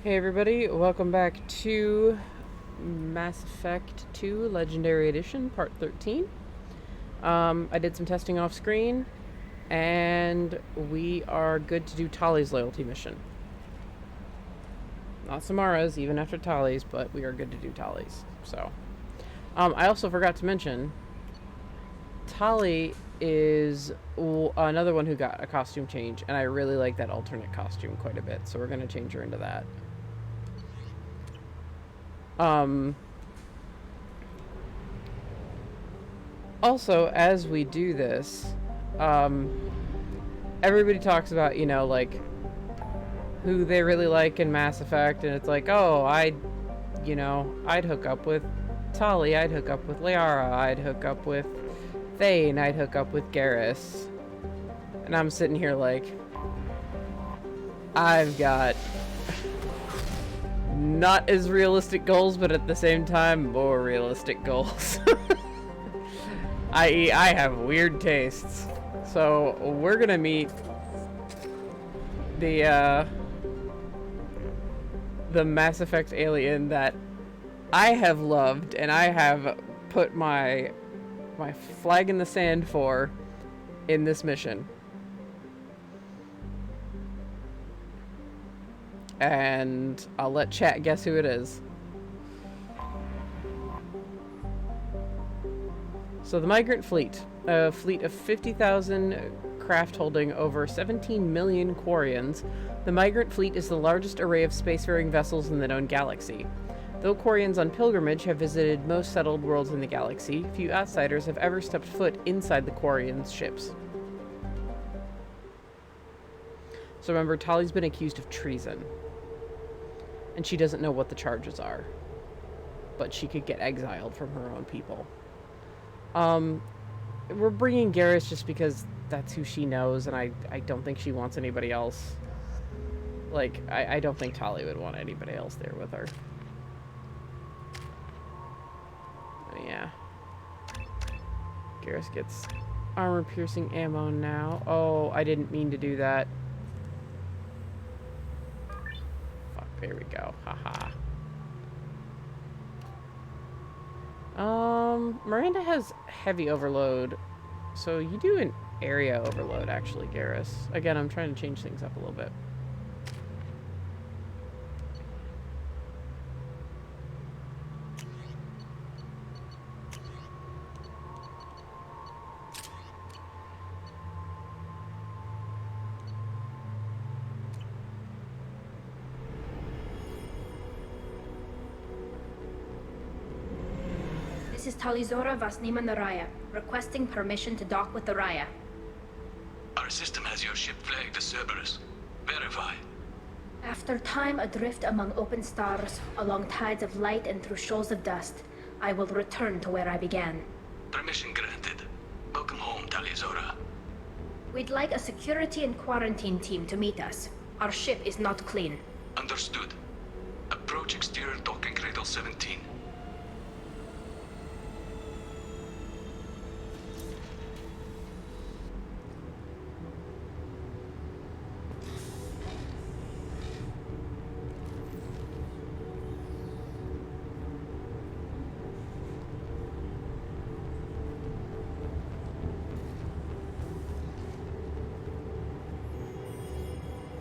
Hey everybody, welcome back to Mass Effect 2 Legendary Edition, Part 13. I did some testing off screen, and we are good to do Tali's loyalty mission. Not Samara's, even after Tali's, but we are good to do Tali's. So, I also forgot to mention, Tali is another one who got a costume change, and I really like that alternate costume quite a bit, so we're going to change her into that. Also, as we do this, everybody talks about, like, who they really like in Mass Effect, and it's like, oh, I'd hook up with Tali, I'd hook up with Liara, I'd hook up with Thane, I'd hook up with Garrus. And I'm sitting here like, I've got not as realistic goals, but at the same time, more realistic goals. I.e., I have weird tastes. So, we're gonna meet the Mass Effect alien that I have loved and I have put my flag in the sand for in this mission. And I'll let chat guess who it is. So the Migrant Fleet, a fleet of 50,000 craft holding over 17 million quarians, the Migrant Fleet is the largest array of spacefaring vessels in the known galaxy. Though quarians on pilgrimage have visited most settled worlds in the galaxy, few outsiders have ever stepped foot inside the quarians' ships. So remember, Tali's been accused of treason. And she doesn't know what the charges are. But she could get exiled from her own people. We're bringing Garrus just because that's who she knows, and I don't think she wants anybody else. Like, I don't think Tali would want anybody else there with her. But yeah. Garrus gets armor-piercing ammo now. Oh, I didn't mean to do that. There we go. Haha. Miranda has heavy overload. So you do an area overload, actually, Garrus. Again, I'm trying to change things up a little bit. This is tali'zorah Vasnima Naraya, requesting permission to dock with the Raya. Our system has your ship flagged as Cerberus. Verify. After time adrift among open stars, along tides of light and through shoals of dust, I will return to where I began. Permission granted. Welcome home, tali'zorah. We'd like a security and quarantine team to meet us. Our ship is not clean. Understood. Approach exterior docking cradle 17.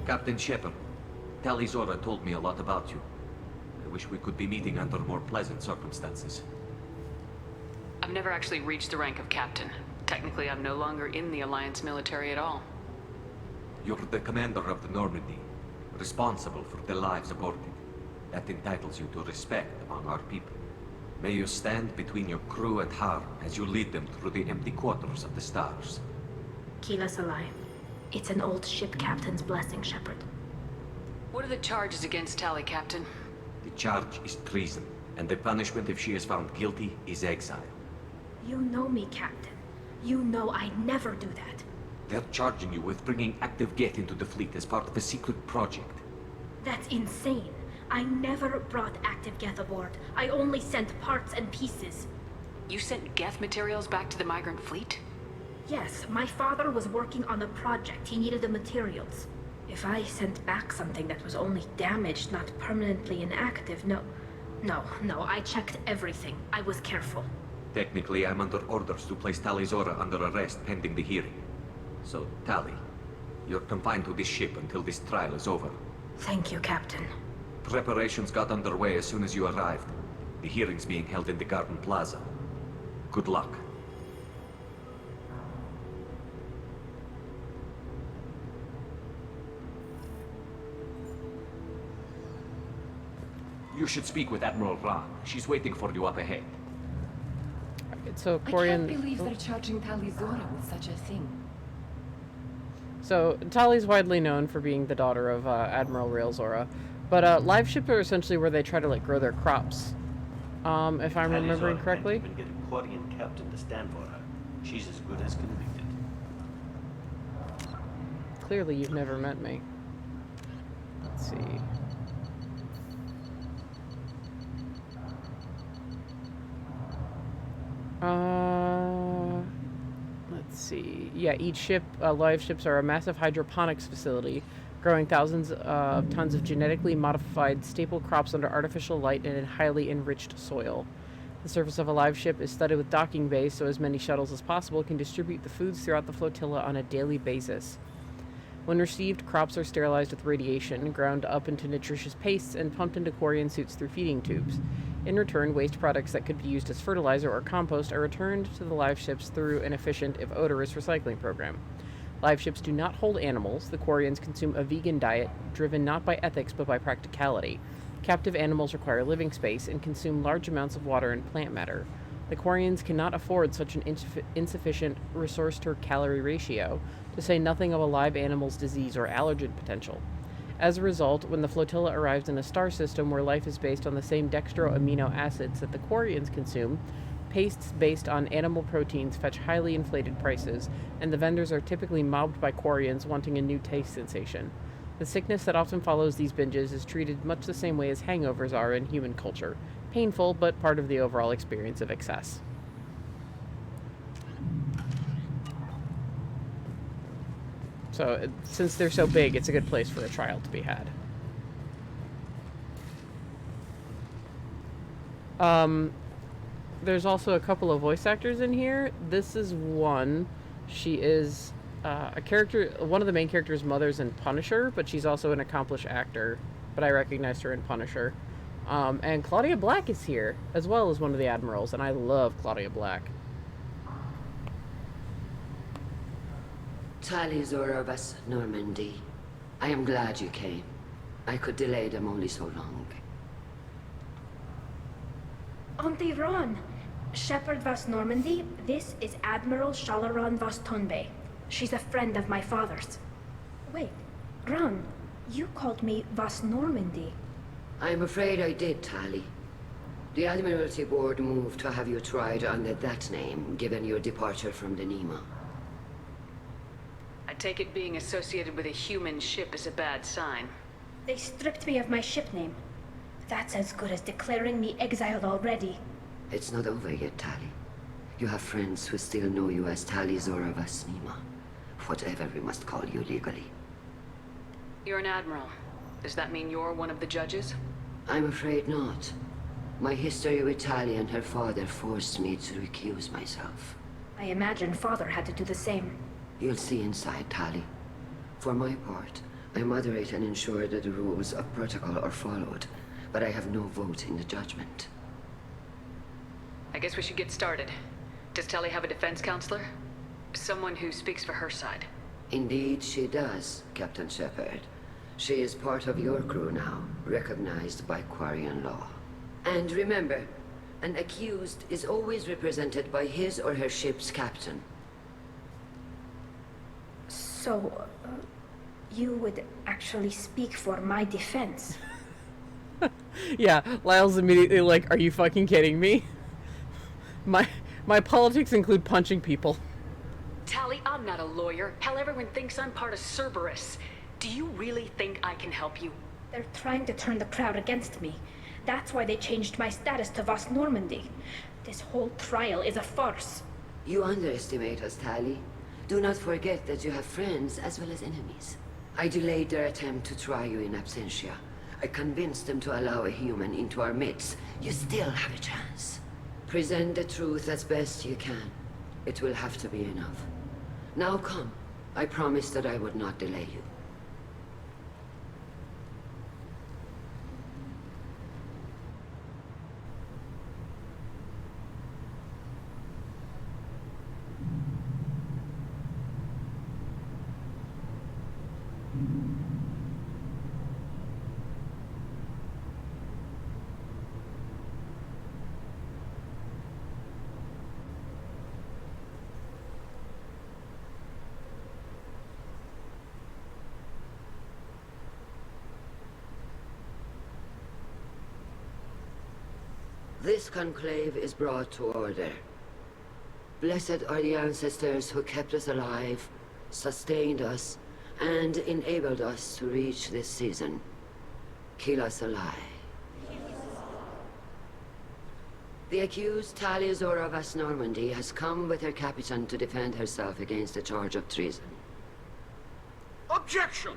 Captain Shepard, tali'zorah told me a lot about you. I wish we could be meeting under more pleasant circumstances. I've never actually reached the rank of captain. Technically, I'm no longer in the Alliance military at all. You're the commander of the Normandy, responsible for the lives aborted. That entitles you to respect among our people. May you stand between your crew and harm as you lead them through the empty quarters of the stars. Kila Salai. It's an old ship captain's blessing, Shepard. What are the charges against Tali, Captain? The charge is treason, and the punishment if she is found guilty is exile. You know me, Captain. You know I'd never do that. They're charging you with bringing active Geth into the fleet as part of a secret project. That's insane. I never brought active Geth aboard. I only sent parts and pieces. You sent Geth materials back to the Migrant Fleet? Yes, my father was working on a project. He needed the materials. If I sent back something that was only damaged, not permanently inactive, no, I checked everything. I was careful. Technically, I'm under orders to place tali'zorah under arrest pending the hearing. So, Tali, you're confined to this ship until this trial is over. Thank you, Captain. Preparations got underway as soon as you arrived. The hearing's being held in the Garden Plaza. Good luck. You should speak with Admiral Ra. She's waiting for you up ahead. Alright, so I quarian. can't believe they're charging tali'zorah with such a thing. So Tali's widely known for being the daughter of Admiral Railzora, but live ships are essentially where they try to like grow their crops. If I'm remembering correctly. Can't even get a quarian captain to stand for her. She's as good as convicted. Clearly, you've never met me. Let's see. Let's see. Yeah, each ship, live ships are a massive hydroponics facility, growing thousands of tons of genetically modified staple crops under artificial light and in highly enriched soil. The surface of a live ship is studded with docking bays, so as many shuttles as possible can distribute the foods throughout the flotilla on a daily basis. When received, crops are sterilized with radiation, ground up into nutritious pastes, and pumped into quarian suits through feeding tubes. In return, waste products that could be used as fertilizer or compost are returned to the live ships through an efficient, if odorous, recycling program. Live ships do not hold animals. The quarians consume a vegan diet, driven not by ethics but by practicality. Captive animals require living space and consume large amounts of water and plant matter. The quarians cannot afford such an insufficient resource-to-calorie ratio, to say nothing of a live animal's disease or allergen potential. As a result, when the flotilla arrives in a star system where life is based on the same dextro amino acids that the quarians consume, pastes based on animal proteins fetch highly inflated prices, and the vendors are typically mobbed by quarians wanting a new taste sensation. The sickness that often follows these binges is treated much the same way as hangovers are in human culture. Painful, but part of the overall experience of excess. So, since they're so big, it's a good place for a trial to be had. There's also a couple of voice actors in here. This is one. She is a character, one of the main character's mother's in Punisher, but she's also an accomplished actor. But I recognized her in Punisher. And Claudia Black is here, as well as one of the admirals, and I love Claudia Black. Tali'zorah of Normandy. I am glad you came. I could delay them only so long. Auntie Ron! Shepherd Vas Normandy, this is Admiral Shalaran Vas Tonbe. She's a friend of my father's. Wait, Ron, you called me Vas Normandy. I'm afraid I did, Tali. The Admiralty Board moved to have you tried under that name, given your departure from the Nima. I take it being associated with a human ship is a bad sign. They stripped me of my ship name. That's as good as declaring me exiled already. It's not over yet, Tali. You have friends who still know you as tali'zorah Vas Nima. Whatever we must call you legally. You're an admiral. Does that mean you're one of the judges? I'm afraid not. My history with Tali and her father forced me to recuse myself. I imagine father had to do the same. You'll see inside, Tali. For my part, I moderate and ensure that the rules of protocol are followed, but I have no vote in the judgment. I guess we should get started. Does Tali have a defense counselor? Someone who speaks for her side. Indeed, she does, Captain Shepard. She is part of your crew now, recognized by quarian law. And remember, an accused is always represented by his or her ship's captain. So, you would actually speak for my defense? Yeah, Lyle's immediately like, are you fucking kidding me? My politics include punching people. Tali, I'm not a lawyer. Hell, everyone thinks I'm part of Cerberus. Do you really think I can help you? They're trying to turn the crowd against me. That's why they changed my status to Vas Normandy. This whole trial is a farce. You underestimate us, Tali. Do not forget that you have friends as well as enemies. I delayed their attempt to try you in absentia. I convinced them to allow a human into our midst. You still have a chance. Present the truth as best you can. It will have to be enough. Now come. I promised that I would not delay you. This conclave is brought to order. Blessed are the ancestors who kept us alive, sustained us, and enabled us to reach this season. Keep us alive. The accused tali'zorah of Normandy has come with her captain to defend herself against a charge of treason. Objection!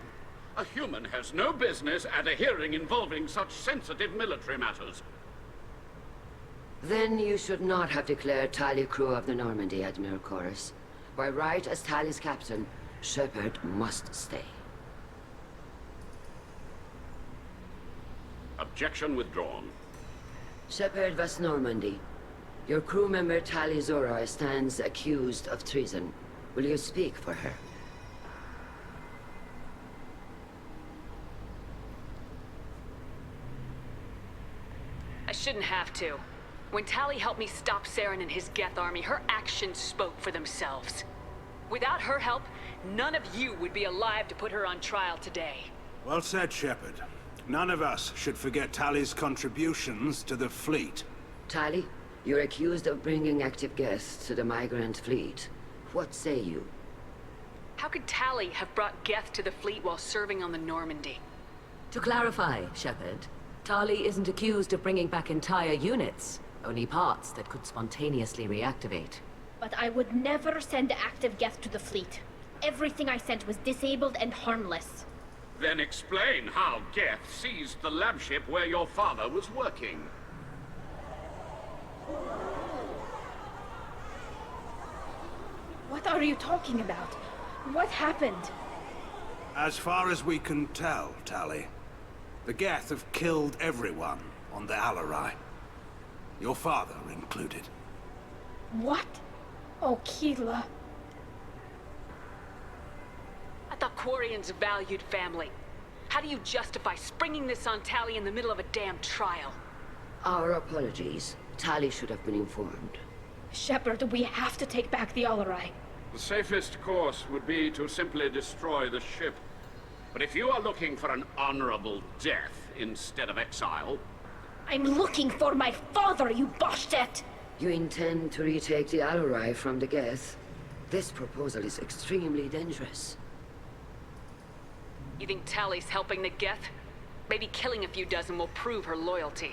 A human has no business at a hearing involving such sensitive military matters. Then you should not have declared Tali crew of the Normandy, Admiral Chorus. By right as Tali's captain, Shepard must stay. Objection withdrawn. Shepard was Normandy. Your crew member tali'zorah stands accused of treason. Will you speak for her? I shouldn't have to. When Tali helped me stop Saren and his Geth army, her actions spoke for themselves. Without her help, none of you would be alive to put her on trial today. Well said, Shepard. None of us should forget Tali's contributions to the fleet. Tali, you're accused of bringing active Geth to the Migrant Fleet. What say you? How could Tali have brought Geth to the fleet while serving on the Normandy? To clarify, Shepard, Tali isn't accused of bringing back entire units. Only parts that could spontaneously reactivate. But I would never send active Geth to the fleet. Everything I sent was disabled and harmless. Then explain how Geth seized the lab ship where your father was working. What are you talking about? What happened? As far as we can tell, Tali, the Geth have killed everyone on the Alarai. Your father included. What? Oh, Keela. I thought quarians valued family. How do you justify springing this on Tali in the middle of a damn trial? Our apologies. Tali should have been informed. Shepard, we have to take back the Alarai. The safest course would be to simply destroy the ship. But if you are looking for an honorable death instead of exile... I'm looking for my father, you bastet! You intend to retake the Alarai from the Geth? This proposal is extremely dangerous. You think Tali's helping the Geth? Maybe killing a few dozen will prove her loyalty.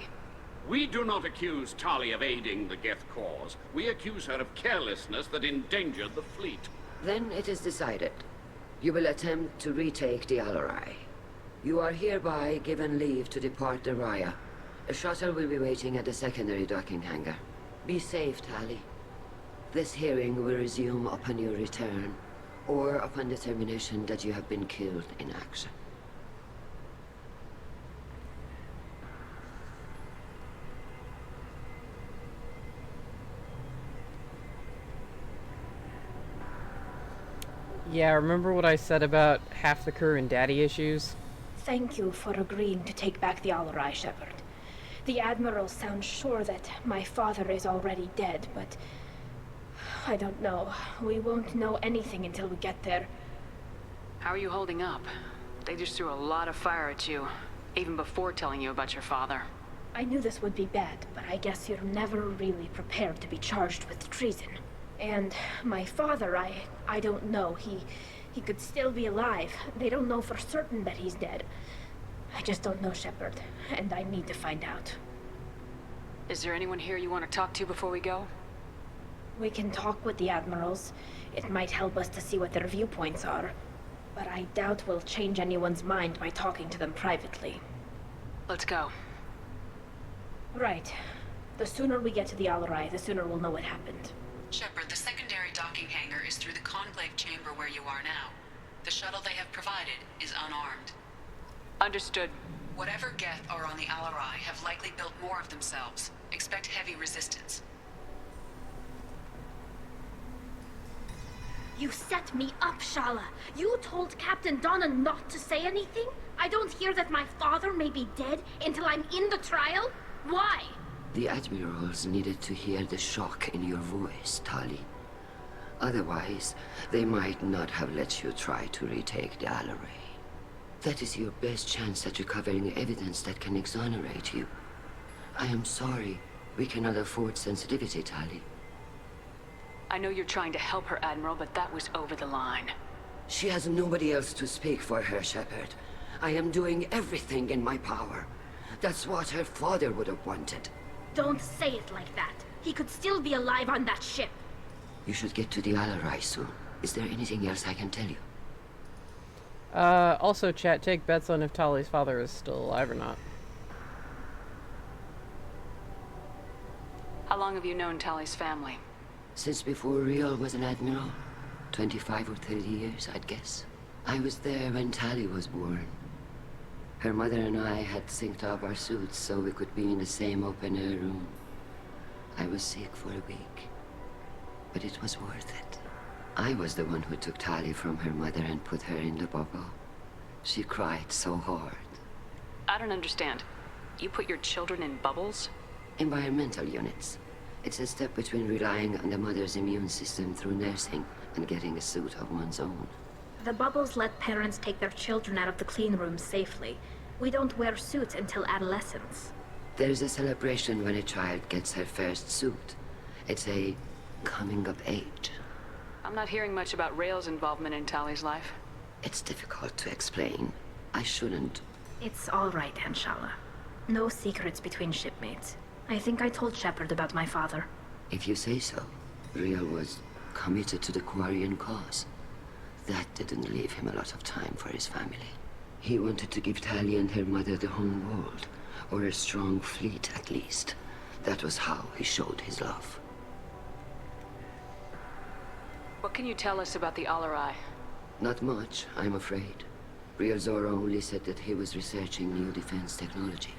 We do not accuse Tali of aiding the Geth cause. We accuse her of carelessness that endangered the fleet. Then it is decided. You will attempt to retake the Alarai. You are hereby given leave to depart the Raya. A shuttle will be waiting at the secondary docking hangar. Be safe, Tali. This hearing will resume upon your return, or upon determination that you have been killed in action. Yeah, remember what I said about half the crew and daddy issues? Thank you for agreeing to take back the Alarai, Shepard. The Admiral sounds sure that my father is already dead, but... I don't know. We won't know anything until we get there. How are you holding up? They just threw a lot of fire at you, even before telling you about your father. I knew this would be bad, but I guess you're never really prepared to be charged with treason. And my father, I don't know. He could still be alive. They don't know for certain that he's dead. I just don't know, Shepard, and I need to find out. Is there anyone here you want to talk to before we go? We can talk with the Admirals. It might help us to see what their viewpoints are. But I doubt we'll change anyone's mind by talking to them privately. Let's go. Right. The sooner we get to the Alarai, the sooner we'll know what happened. Shepard, the secondary docking hangar is through the conclave chamber where you are now. The shuttle they have provided is unarmed. Understood. Whatever Geth are on the Alarai have likely built more of themselves. Expect heavy resistance. You set me up, Shala. You told Captain Donna not to say anything? I don't hear that my father may be dead until I'm in the trial? Why? The Admirals needed to hear the shock in your voice, Tali. Otherwise, they might not have let you try to retake the Alarai. That is your best chance at recovering evidence that can exonerate you. I am sorry. We cannot afford sensitivity, Tali. I know you're trying to help her, Admiral, but that was over the line. She has nobody else to speak for her, Shepard. I am doing everything in my power. That's what her father would have wanted. Don't say it like that. He could still be alive on that ship. You should get to the Alarai soon. Is there anything else I can tell you? Also, chat, take bets on if Tali's father is still alive or not. How long have you known Tali's family? Since before Riel was an Admiral. 25 or 30 years, I'd guess. I was there when Tali was born. Her mother and I had synced up our suits so we could be in the same open-air room. I was sick for a week, but it was worth it. I was the one who took Tali from her mother and put her in the bubble. She cried so hard. I don't understand. You put your children in bubbles? Environmental units. It's a step between relying on the mother's immune system through nursing and getting a suit of one's own. The bubbles let parents take their children out of the clean rooms safely. We don't wear suits until adolescence. There's a celebration when a child gets her first suit. It's a coming of age. I'm not hearing much about Rael's involvement in Tali's life. It's difficult to explain. I shouldn't. It's all right, Anshala. No secrets between shipmates. I think I told Shepard about my father. If you say so. Riel was committed to the quarian cause. That didn't leave him a lot of time for his family. He wanted to give Tali and her mother the home world, or a strong fleet at least. That was how he showed his love. What can you tell us about the Alarai? Not much, I'm afraid. tali'zorah only said that he was researching new defense technology.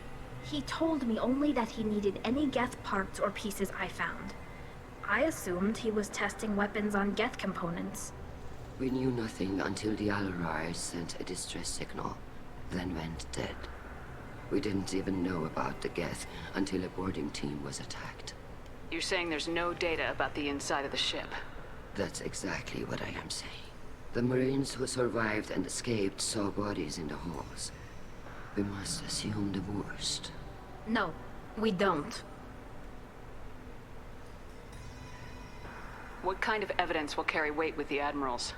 He told me only that he needed any Geth parts or pieces I found. I assumed he was testing weapons on Geth components. We knew nothing until the Alarai sent a distress signal, then went dead. We didn't even know about the Geth until a boarding team was attacked. You're saying there's no data about the inside of the ship? That's exactly what I am saying. The Marines who survived and escaped saw bodies in the halls. We must assume the worst. No, we don't. What kind of evidence will carry weight with the Admirals?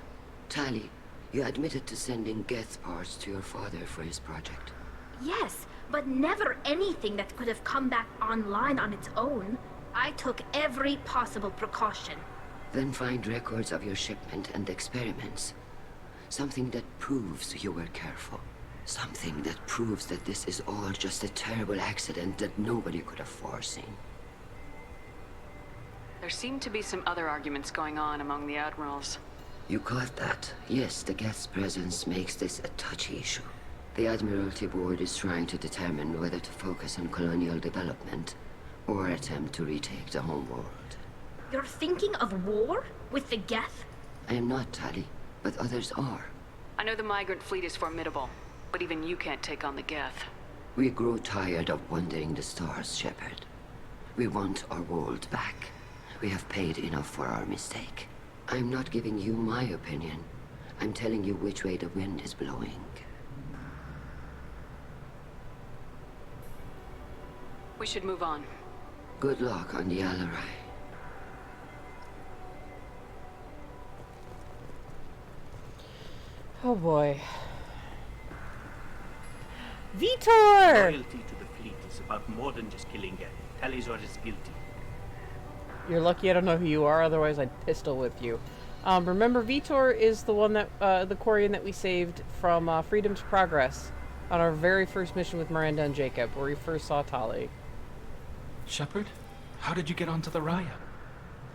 Tali, you admitted to sending Geth parts to your father for his project. Yes, but never anything that could have come back online on its own. I took every possible precaution. Then find records of your shipment and experiments. Something that proves you were careful. Something that proves that this is all just a terrible accident that nobody could have foreseen. There seem to be some other arguments going on among the Admirals. You caught that. Yes, the Geth's presence makes this a touchy issue. The Admiralty Board is trying to determine whether to focus on colonial development or attempt to retake the home world. You're thinking of war? With the Geth? I am not, Tali, but others are. I know the Migrant Fleet is formidable, but even you can't take on the Geth. We grow tired of wandering the stars, Shepard. We want our world back. We have paid enough for our mistake. I'm not giving you my opinion. I'm telling you which way the wind is blowing. We should move on. Good luck on the Alarai. Oh boy. Vitor! Loyalty to the fleet is about more than just killing Geth. tali'zorah is guilty. You're lucky I don't know who you are, otherwise I'd pistol whip you. Remember, Vitor is the one that, the quarian that we saved from Freedom's Progress on our very first mission with Miranda and Jacob, where we first saw Tali. Shepard? How did you get onto the Raya?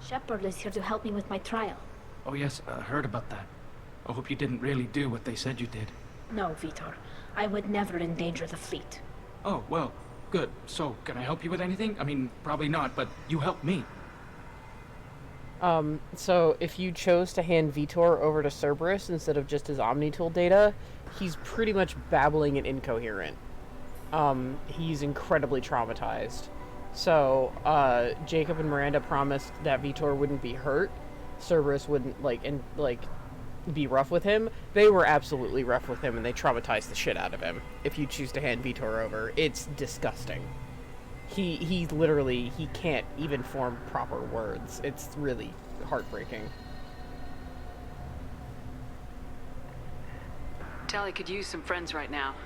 Shepard is here to help me with my trial. Oh yes, I heard about that. I hope you didn't really do what they said you did. No, Vitor. I would never endanger the fleet. Oh, well, good. So, can I help you with anything? I mean, probably not, but you helped me. So if you chose to hand Vitor over to Cerberus instead of just his Omnitool data, he's pretty much babbling and incoherent. He's incredibly traumatized. So, Jacob and Miranda promised that Vitor wouldn't be hurt. Cerberus wouldn't, be rough with him. They were absolutely rough with him, and they traumatized the shit out of him. If you choose to hand Vitor over, it's disgusting. He literally, he can't even form proper words. It's really heartbreaking. Tali could use some friends right now.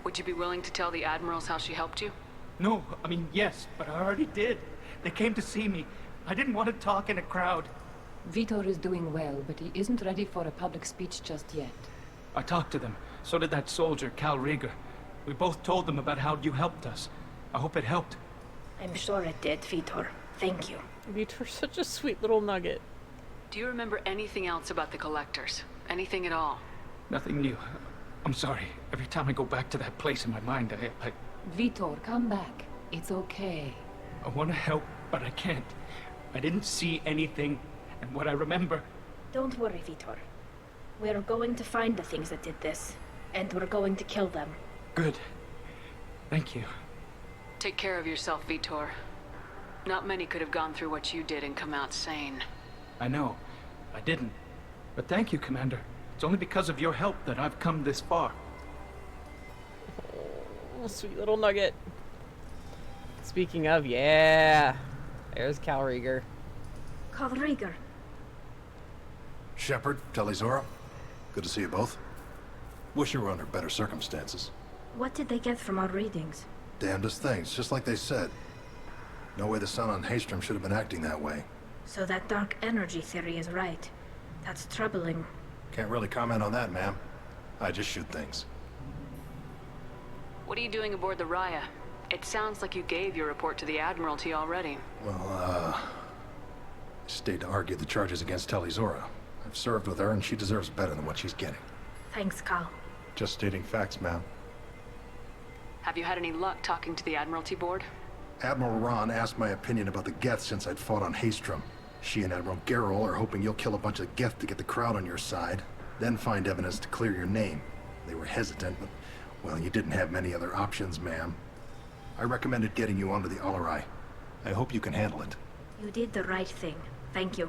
Would you be willing to tell the Admirals how she helped you? No, I mean, yes, but I already did. They came to see me. I didn't want to talk in a crowd. Vitor is doing well, but he isn't ready for a public speech just yet. I talked to them. So did that soldier, Cal Rieger. We both told them about how you helped us. I hope it helped. I'm sure it did, Vitor. Thank you. Vitor's such a sweet little nugget. Do you remember anything else about the Collectors? Anything at all? Nothing new. I'm sorry. Every time I go back to that place in my mind, I Vitor, come back. It's okay. I want to help, but I can't. I didn't see anything, and what I remember... Don't worry, Vitor. We're going to find the things that did this, and we're going to kill them. Good. Thank you. Take care of yourself, Vitor. Not many could have gone through what you did and come out sane. I know. I didn't. But thank you, Commander. It's only because of your help that I've come this far. Oh, sweet little nugget. Speaking of, yeah. There's Cal Rieger. Cal Rieger. Shepard, tali'zorah. Good to see you both. Wish you were under better circumstances. What did they get from our readings? Damnedest things, just like they said. No way the sun on Haystrom should have been acting that way. So that dark energy theory is right. That's troubling. Can't really comment on that, ma'am. I just shoot things. What are you doing aboard the Raya? It sounds like you gave your report to the Admiralty already. Well, I stayed to argue the charges against tali'zorah. I've served with her, and she deserves better than what she's getting. Thanks, Cal. Just stating facts, ma'am. Have you had any luck talking to the Admiralty board? Admiral Ron asked my opinion about the Geth since I'd fought on Haystrom. She and Admiral Garrel are hoping you'll kill a bunch of Geth to get the crowd on your side, then find evidence to clear your name. They were hesitant, but, well, you didn't have many other options, ma'am. I recommended getting you onto the Alarai. I hope you can handle it. You did the right thing. Thank you.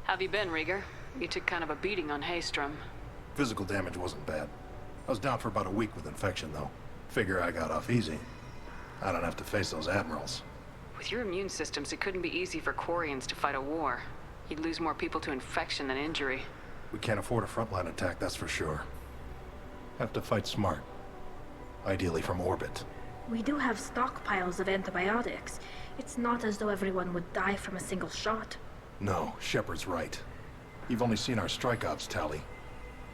Have you been, Rieger? You took kind of a beating on Haystrom. Physical damage wasn't bad. I was down for about a week with infection, though. Figure I got off easy. I don't have to face those admirals. With your immune systems, it couldn't be easy for quarians to fight a war. You'd lose more people to infection than injury. We can't afford a frontline attack, that's for sure. Have to fight smart. Ideally from orbit. We do have stockpiles of antibiotics. It's not as though everyone would die from a single shot. No, Shepard's right. You've only seen our strike ops, Tali.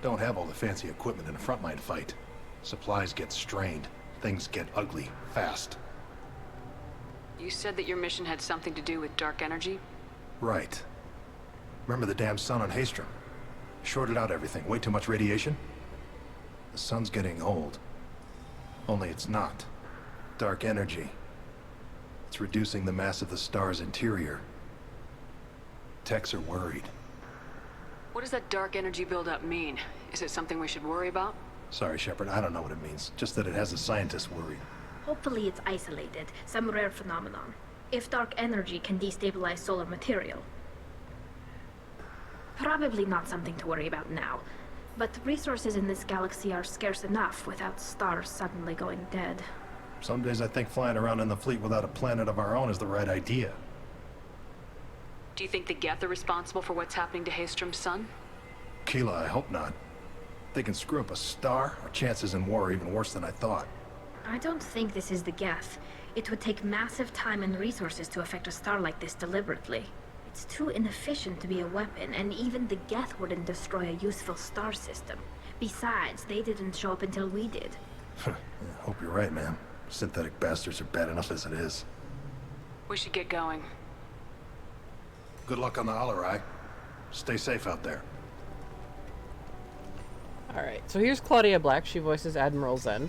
Don't have all the fancy equipment in a frontline fight. Supplies get strained. Things get ugly, fast. You said that your mission had something to do with dark energy? Right. Remember the damn sun on Haystrom? Shorted out everything. Way too much radiation? The sun's getting old. Only it's not. Dark energy. It's reducing the mass of the star's interior. Techs are worried. What does that dark energy buildup mean? Is it something we should worry about? Sorry, Shepard, I don't know what it means. Just that it has the scientists worried. Hopefully it's isolated, some rare phenomenon. If dark energy can destabilize solar material. Probably not something to worry about now. But resources in this galaxy are scarce enough without stars suddenly going dead. Some days I think flying around in the fleet without a planet of our own is the right idea. Do you think the Geth are responsible for what's happening to Haystrom's sun? Keela, I hope not. If they can screw up a star, our chances in war are even worse than I thought. I don't think this is the Geth. It would take massive time and resources to affect a star like this deliberately. It's too inefficient to be a weapon, and even the Geth wouldn't destroy a useful star system. Besides, they didn't show up until we did. Yeah, hope you're right, man. Synthetic bastards are bad enough as it is. We should get going. Good luck on the Alarai. Stay safe out there. Alright, so here's Claudia Black. She voices Admiral Zen.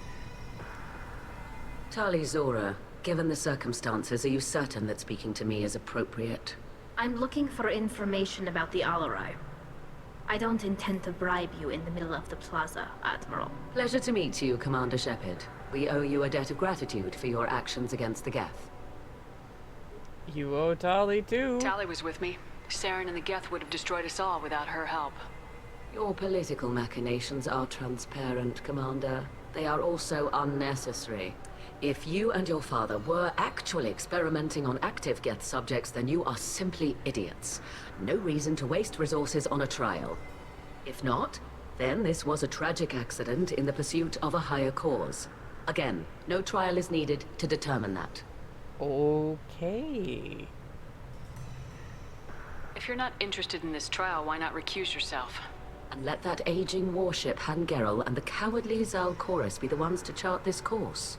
Tali'zorah, given the circumstances, are you certain that speaking to me is appropriate? I'm looking for information about the Alarai. I don't intend to bribe you in the middle of the plaza, Admiral. Pleasure to meet you, Commander Shepard. We owe you a debt of gratitude for your actions against the Geth. You owe Tali too. Tali was with me. Saren and the Geth would have destroyed us all without her help. Your political machinations are transparent, Commander. They are also unnecessary. If you and your father were actually experimenting on active Geth subjects, then you are simply idiots. No reason to waste resources on a trial. If not, then this was a tragic accident in the pursuit of a higher cause. Again, no trial is needed to determine that. Okay. If you're not interested in this trial, why not recuse yourself? And let that aging warship Admiral and the cowardly Zal'Koris be the ones to chart this course?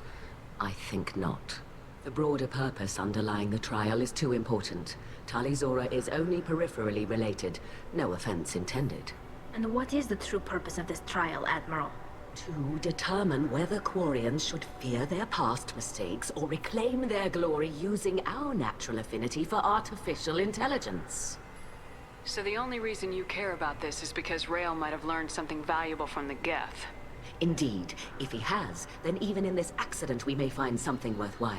I think not. The broader purpose underlying the trial is too important. Tali'zorah is only peripherally related. No offense intended. And what is the true purpose of this trial, Admiral? To determine whether quarians should fear their past mistakes or reclaim their glory using our natural affinity for artificial intelligence. So the only reason you care about this is because Rael might have learned something valuable from the Geth. Indeed. If he has, then even in this accident we may find something worthwhile.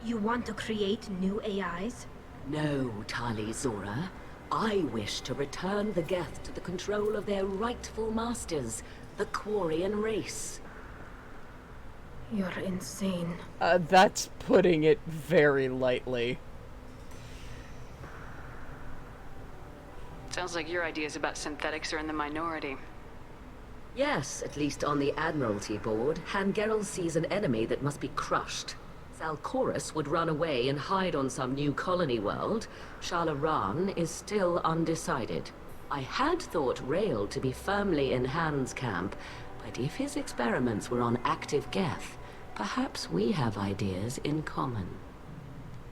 You want to create new AIs? No, Tali'zorah. I wish to return the Geth to the control of their rightful masters, the quarian race. You're insane. That's putting it very lightly. Sounds like your ideas about synthetics are in the minority. Yes, at least on the Admiralty board, Admiral sees an enemy that must be crushed. Zal'Koris would run away and hide on some new colony world. Shalaran is still undecided. I had thought Rael to be firmly in Han's camp, but if his experiments were on active Geth, perhaps we have ideas in common.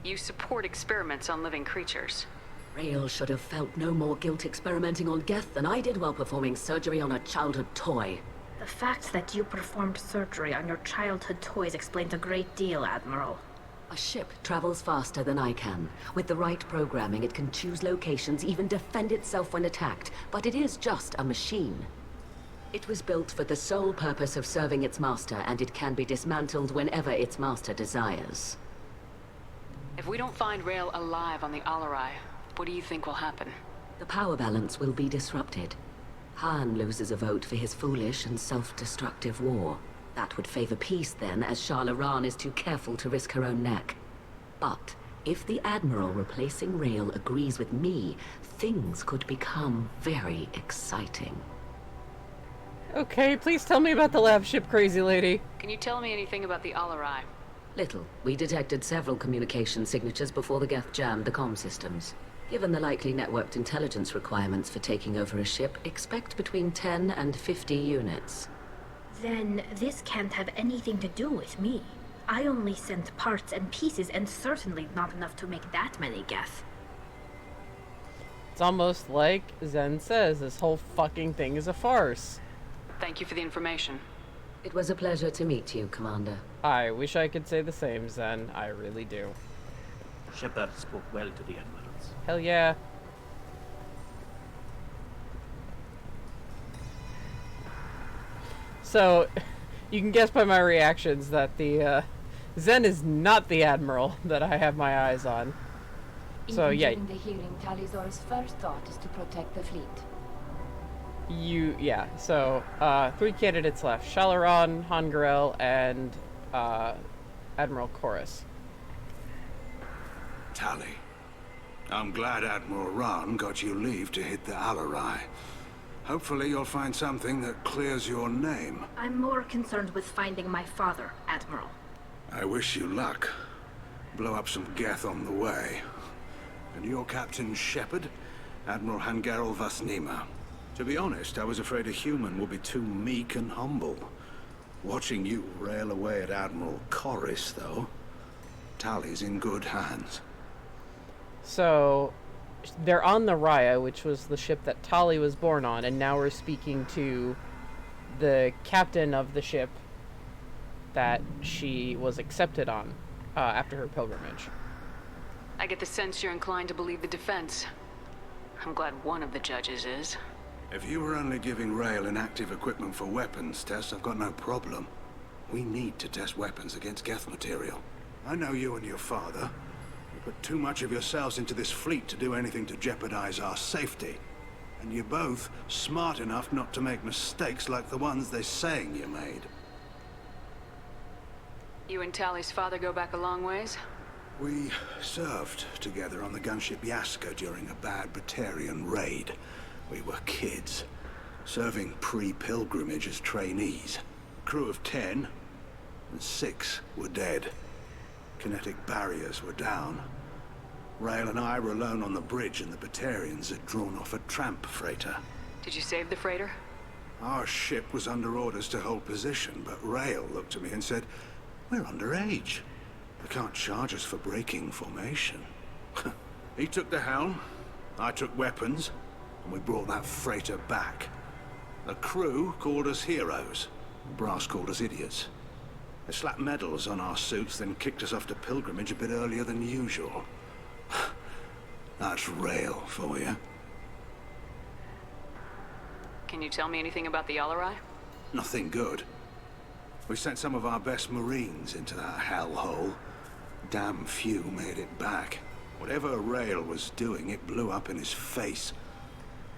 You support experiments on living creatures. Rael should have felt no more guilt experimenting on Geth than I did while performing surgery on a childhood toy. The fact that you performed surgery on your childhood toys explains a great deal, Admiral. A ship travels faster than I can. With the right programming, it can choose locations, even defend itself when attacked. But it is just a machine. It was built for the sole purpose of serving its master, and it can be dismantled whenever its master desires. If we don't find Rael alive on the Alarai, what do you think will happen? The power balance will be disrupted. Han loses a vote for his foolish and self-destructive war. That would favor peace then, as Shalaran is too careful to risk her own neck. But if the Admiral replacing Rael agrees with me, things could become very exciting. Okay, please tell me about the lab ship, crazy lady. Can you tell me anything about the Alarai? Little. We detected several communication signatures before the Geth jammed the comm systems. Given the likely networked intelligence requirements for taking over a ship, expect between 10 and 50 units. Then this can't have anything to do with me. I only sent parts and pieces, and certainly not enough to make that many Geth. It's almost like Zen says, this whole fucking thing is a farce. Thank you for the information. It was a pleasure to meet you, Commander. I wish I could say the same, Zen. I really do. Shepard spoke well to the Admirals. Hell yeah. So, you can guess by my reactions that the, Zen is not the Admiral that I have my eyes on. So, Even yeah. during the hearing, Tali'zorah's first thought is to protect the fleet. So, 3 candidates left. Shalaran, Hangarel, and, Admiral Chorus. Tali, I'm glad Admiral Ran got you leave to hit the Alarai. Hopefully you'll find something that clears your name. I'm more concerned with finding my father, Admiral. I wish you luck. Blow up some Geth on the way. And your Captain Shepard, Admiral Hangarel Vasnima. To be honest, I was afraid a human would be too meek and humble. Watching you rail away at Admiral Corris, though, Tali's in good hands. So, they're on the Raya, which was the ship that Tali was born on, and now we're speaking to the captain of the ship that she was accepted on after her pilgrimage. I get the sense you're inclined to believe the defense. I'm glad one of the judges is. If you were only giving Rail inactive equipment for weapons tests, I've got no problem. We need to test weapons against Geth material. I know you and your father. You put too much of yourselves into this fleet to do anything to jeopardize our safety. And you're both smart enough not to make mistakes like the ones they're saying you made. You and Tali's father go back a long ways? We served together on the gunship Yaska during a bad Batarian raid. We were kids, serving pre-pilgrimage as trainees. Crew of 10, and 6 were dead. Kinetic barriers were down. Rail and I were alone on the bridge, and the Batarians had drawn off a tramp freighter. Did you save the freighter? Our ship was under orders to hold position, but Rail looked at me and said, "We're underage. They can't charge us for breaking formation." He took the helm, I took weapons, and we brought that freighter back. The crew called us heroes. Brass called us idiots. They slapped medals on our suits, then kicked us off to pilgrimage a bit earlier than usual. That's Rail for you. Can you tell me anything about the Alarai? Nothing good. We sent some of our best Marines into that hellhole. Damn few made it back. Whatever Rail was doing, it blew up in his face.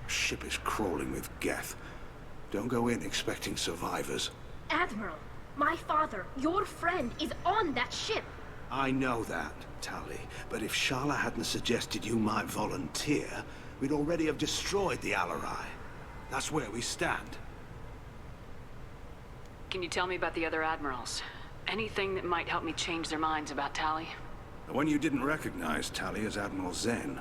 Ship is crawling with Geth. Don't go in expecting survivors. Admiral, my father, your friend, is on that ship. I know that, Tali, but if Shala hadn't suggested you might volunteer, we'd already have destroyed the Alarai. That's where we stand. Can you tell me about the other admirals? Anything that might help me change their minds about Tali? The one you didn't recognize, Tali, is Admiral Zen.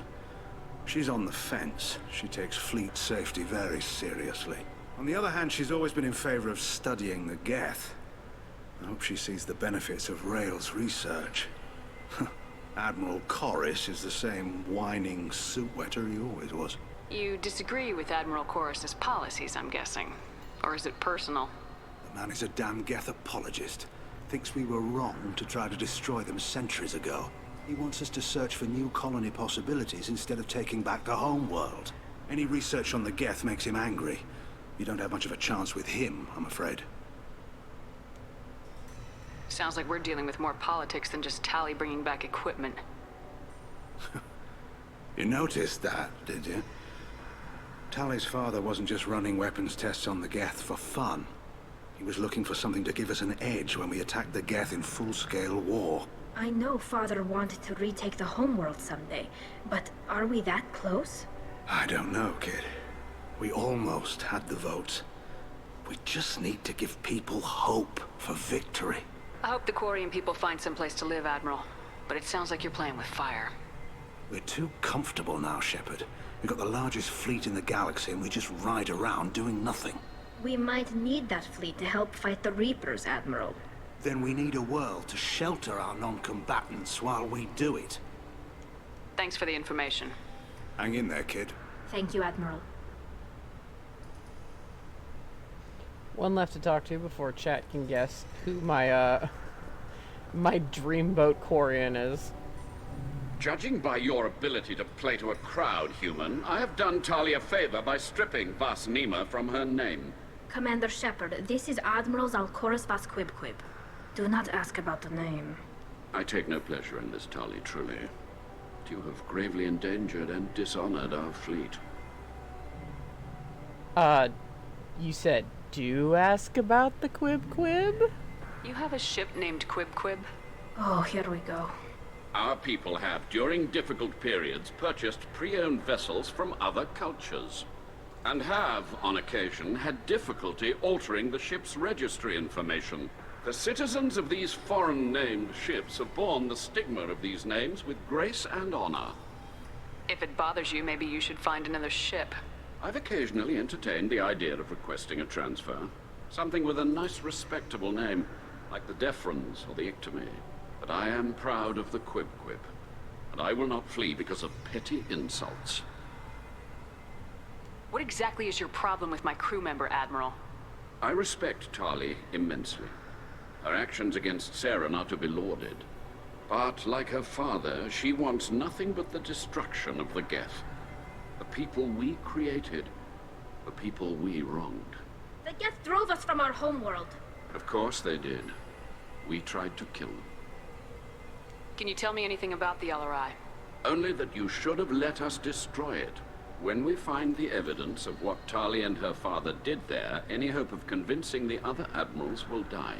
She's on the fence. She takes fleet safety very seriously. On the other hand, she's always been in favor of studying the Geth. I hope she sees the benefits of Rail's research. Admiral Corris is the same whining suit wetter he always was. You disagree with Admiral Corris's policies, I'm guessing. Or is it personal? The man is a damn Geth apologist. Thinks we were wrong to try to destroy them centuries ago. He wants us to search for new colony possibilities instead of taking back the home world. Any research on the Geth makes him angry. You don't have much of a chance with him, I'm afraid. Sounds like we're dealing with more politics than just Tali bringing back equipment. You noticed that, did you? Tali's father wasn't just running weapons tests on the Geth for fun. He was looking for something to give us an edge when we attacked the Geth in full-scale war. I know Father wanted to retake the homeworld someday, but are we that close? I don't know, kid. We almost had the votes. We just need to give people hope for victory. I hope the quarian people find some place to live, Admiral. But it sounds like you're playing with fire. We're too comfortable now, Shepard. We've got the largest fleet in the galaxy and we just ride around doing nothing. We might need that fleet to help fight the Reapers, Admiral. Then we need a world to shelter our non-combatants while we do it. Thanks for the information. Hang in there, kid. Thank you, Admiral. One left to talk to before chat can guess who my my dreamboat quarian is. Judging by your ability to play to a crowd, human, I have done Tali a favor by stripping Vasnima from her name. Commander Shepard, this is Admiral Zalkoris Vasquibquib. Do not ask about the name. I take no pleasure in this, Tali, truly. You have gravely endangered and dishonored our fleet. You said, do ask about the Quib? You have a ship named Quib? Oh, here we go. Our people have, during difficult periods, purchased pre-owned vessels from other cultures, and have, on occasion, had difficulty altering the ship's registry information. The citizens of these foreign-named ships have borne the stigma of these names with grace and honor. If it bothers you, maybe you should find another ship. I've occasionally entertained the idea of requesting a transfer. Something with a nice, respectable name, like the Defrons or the Ictomy. But I am proud of the Quib-Quib, and I will not flee because of petty insults. What exactly is your problem with my crew member, Admiral? I respect Tali immensely. Her actions against Saren are to be lauded. But, like her father, she wants nothing but the destruction of the Geth. The people we created, the people we wronged. The Geth drove us from our homeworld. Of course they did. We tried to kill them. Can you tell me anything about the LRI? Only that you should have let us destroy it. When we find the evidence of what Tali and her father did there, any hope of convincing the other admirals will die.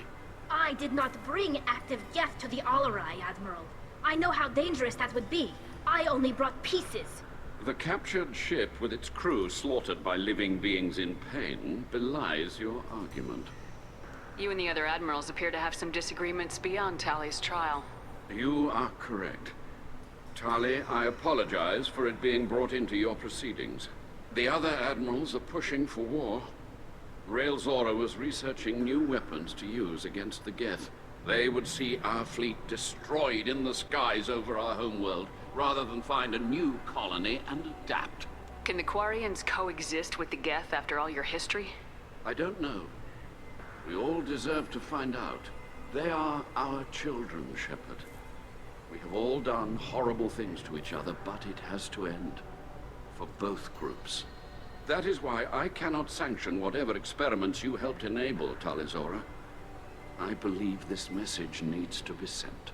I did not bring active Geth to the Alarai, Admiral. I know how dangerous that would be. I only brought pieces. The captured ship with its crew slaughtered by living beings in pain belies your argument. You and the other admirals appear to have some disagreements beyond Tali's trial. You are correct. Tali, I apologize for it being brought into your proceedings. The other admirals are pushing for war. Tali'zorah was researching new weapons to use against the Geth. They would see our fleet destroyed in the skies over our homeworld, rather than find a new colony and adapt. Can the Quarians coexist with the Geth after all your history? I don't know. We all deserve to find out. They are our children, Shepard. We have all done horrible things to each other, but it has to end. For both groups. That is why I cannot sanction whatever experiments you helped enable, Tali'zorah. I believe this message needs to be sent.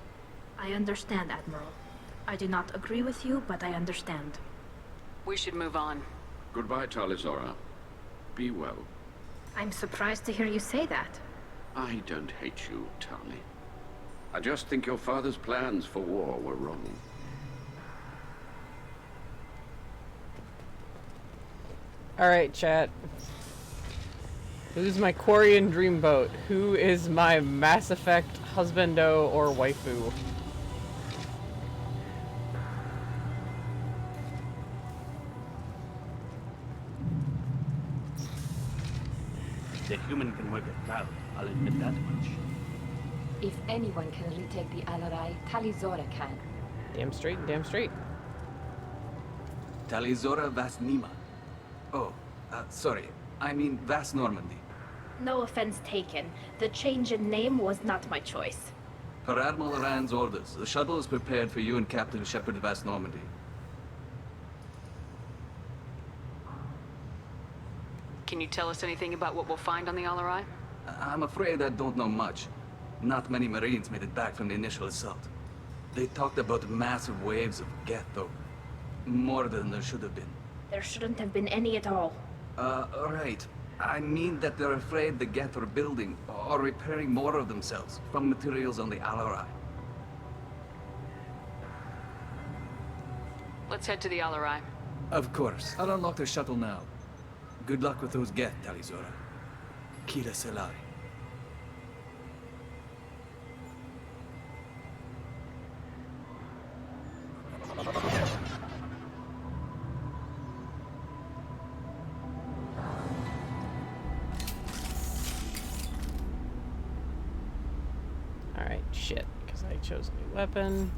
I understand, Admiral. I do not agree with you, but I understand. We should move on. Goodbye, Tali'zorah. Be well. I'm surprised to hear you say that. I don't hate you, Tali. I just think your father's plans for war were wrong. Alright, chat. Who's my quarian dreamboat? Who is my Mass Effect husbando or waifu? The human can work it proud, I'll admit that much. If anyone can retake the Alarai, tali'zorah can. Damn straight, damn straight. Tali'zorah Vas Nima. Oh, sorry. I mean Vas Normandy. No offense taken. The change in name was not my choice. Per Admiral Rand's orders, the shuttle is prepared for you and Captain Shepard Vas Normandy. Can you tell us anything about what we'll find on the LRI? I'm afraid I don't know much. Not many Marines made it back from the initial assault. They talked about massive waves of Geth, though. More than there should have been. There shouldn't have been any at all. Right. I mean that they're afraid the Geth are building or repairing more of themselves from materials on the Alarai. Let's head to the LRI. Of course. I'll unlock the shuttle now. Good luck with those Geth, Tali'zorah. Kira Selai. Alright, shit, because I chose a new weapon.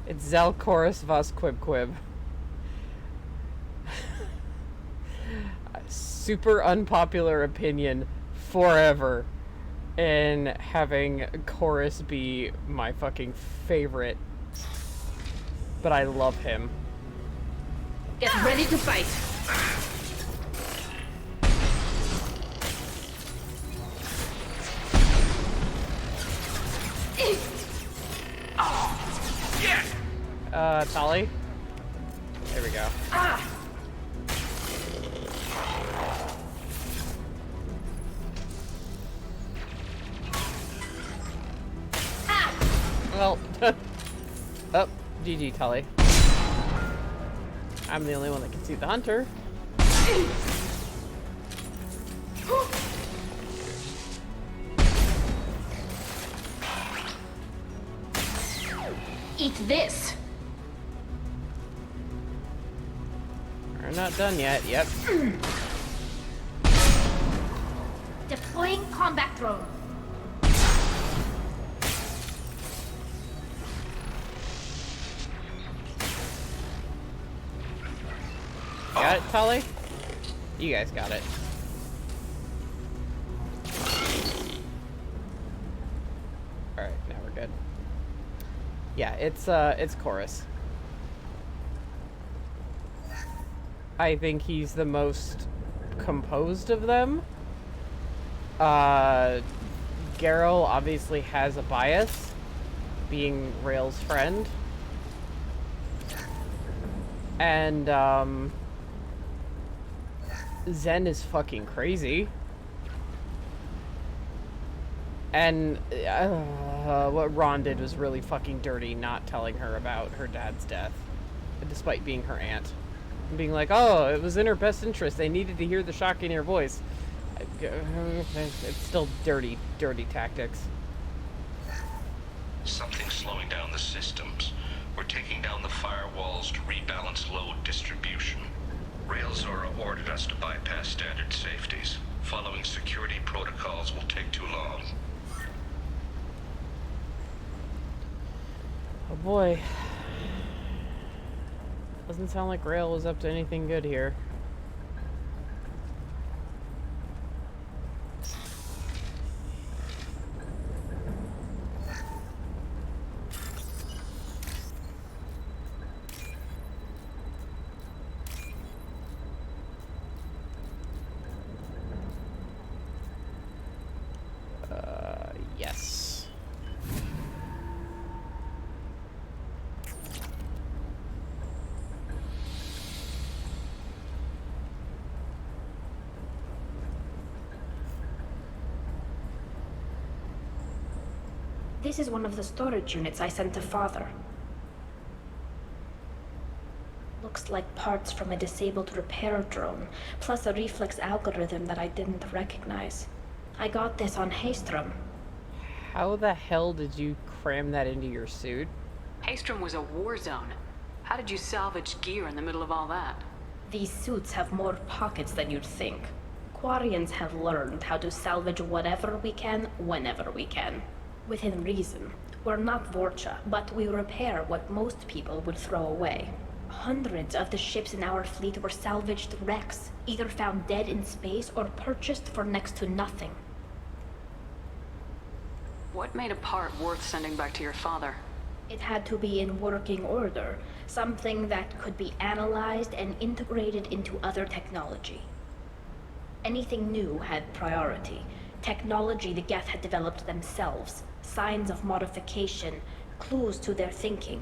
It's Zalcorus Vas Quib. Super unpopular opinion forever in having Chorus be my fucking favorite. But I love him. Get ready to fight. Tali? There we go. Ah! Well, oh, GG, Tali. I'm the only one that can see the hunter. Eat this! We're not done yet. Yep. Deploying combat drone. Got it, Tali? You guys got it. Alright, now we're good. Yeah, it's Chorus. I think he's the most composed of them. Garrel obviously has a bias, being Rail's friend. And, Zen is fucking crazy. And, what Ron did was really fucking dirty, not telling her about her dad's death, despite being her aunt. And being like, oh, it was in her best interest. They needed to hear the shock in your voice. It's still dirty, dirty tactics. Something's slowing down the systems. We're taking down the firewalls to rebalance load distribution. tali'zorah ordered us to bypass standard safeties. Following security protocols will take too long. Oh boy. Doesn't sound like Rail was up to anything good here. Yes. This is one of the storage units I sent to Father. Looks like parts from a disabled repair drone, plus a reflex algorithm that I didn't recognize. I got this on Haystrom. How the hell did you cram that into your suit? Haystrom was a war zone. How did you salvage gear in the middle of all that? These suits have more pockets than you'd think. Quarians have learned how to salvage whatever we can, whenever we can. Within reason. We're not Vorcha, but we repair what most people would throw away. Hundreds of the ships in our fleet were salvaged wrecks, either found dead in space or purchased for next to nothing. What made a part worth sending back to your father? It had to be in working order, something that could be analyzed and integrated into other technology. Anything new had priority. Technology the Geth had developed themselves, signs of modification, clues to their thinking.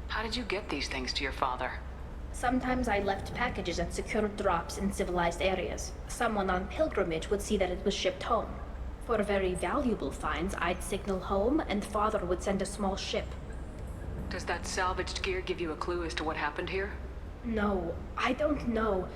How did you get these things to your father? Sometimes I left packages at secured drops in civilized areas. Someone on pilgrimage would see that it was shipped home. For very valuable finds, I'd signal home, and Father would send a small ship. Does that salvaged gear give you a clue as to what happened here? No, I don't know.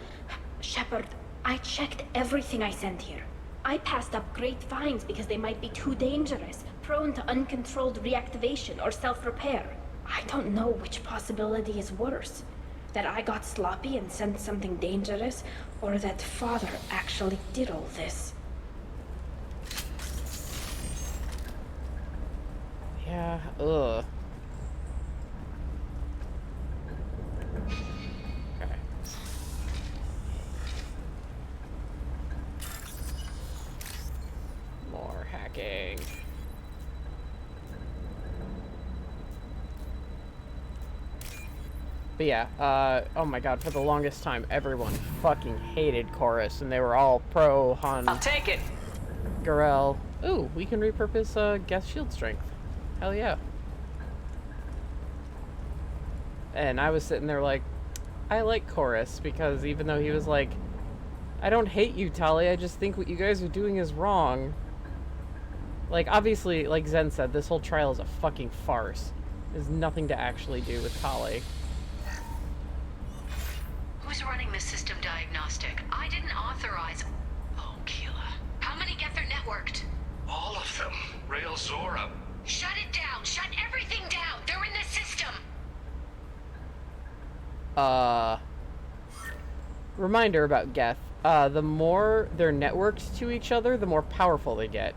Shepard, I checked everything I sent here. I passed up great finds because they might be too dangerous, prone to uncontrolled reactivation or self-repair. I don't know which possibility is worse. That I got sloppy and sent something dangerous, or that Father actually did all this. Yeah, ugh. Okay. More hacking. But yeah, oh my god, for the longest time, everyone fucking hated Chorus, and they were all pro Han. I'll take it! Garrel. Ooh, we can repurpose, Geth shield strength. Hell yeah. And I was sitting there like, I like Chorus, because even though he was like, I don't hate you, Tali, I just think what you guys are doing is wrong. Like, obviously, like Zen said, this whole trial is a fucking farce. There's nothing to actually do with Tali. Who's running the system diagnostic? I didn't authorize... Oh, Keela. How many Geth are networked? All of them. tali'zorah. Shut it down! Shut everything down! They're in the system! Reminder about Geth. The more they're networked to each other, the more powerful they get.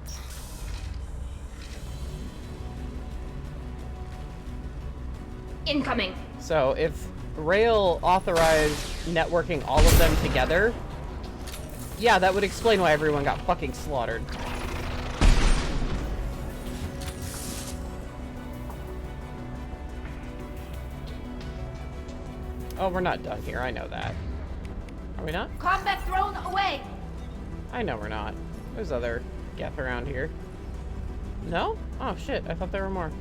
Incoming. So if Rail authorized networking all of them together, yeah, that would explain why everyone got fucking slaughtered. Oh, we're not done here. I know that. Are we not? Combat drone away! I know we're not. There's other Geth around here. No? Oh, shit. I thought there were more.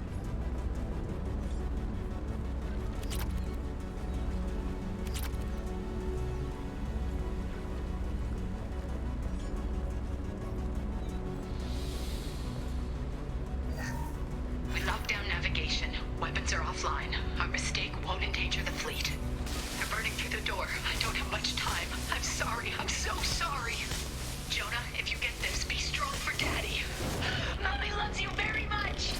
We locked down navigation. Weapons are offline. Our mistake won't endanger the fleet. They're burning through the door. I don't have much time. I'm sorry. I'm so sorry. Jonah, if you get this, be strong for Daddy. Mommy loves you very much.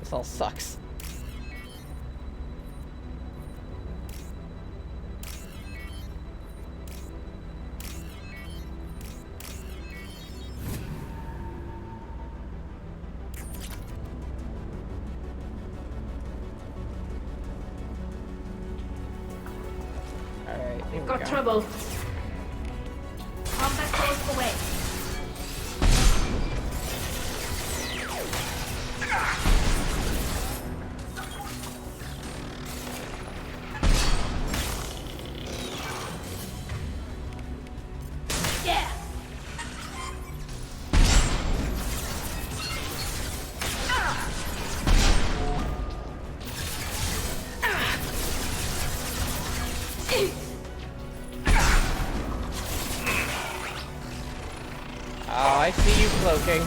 This all sucks. Alright, We've got trouble. Combat close away. Yeah. Oh, I see you cloaking.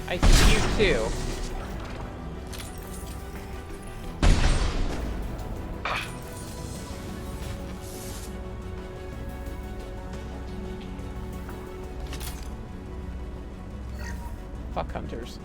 I see you too. Fuck hunters.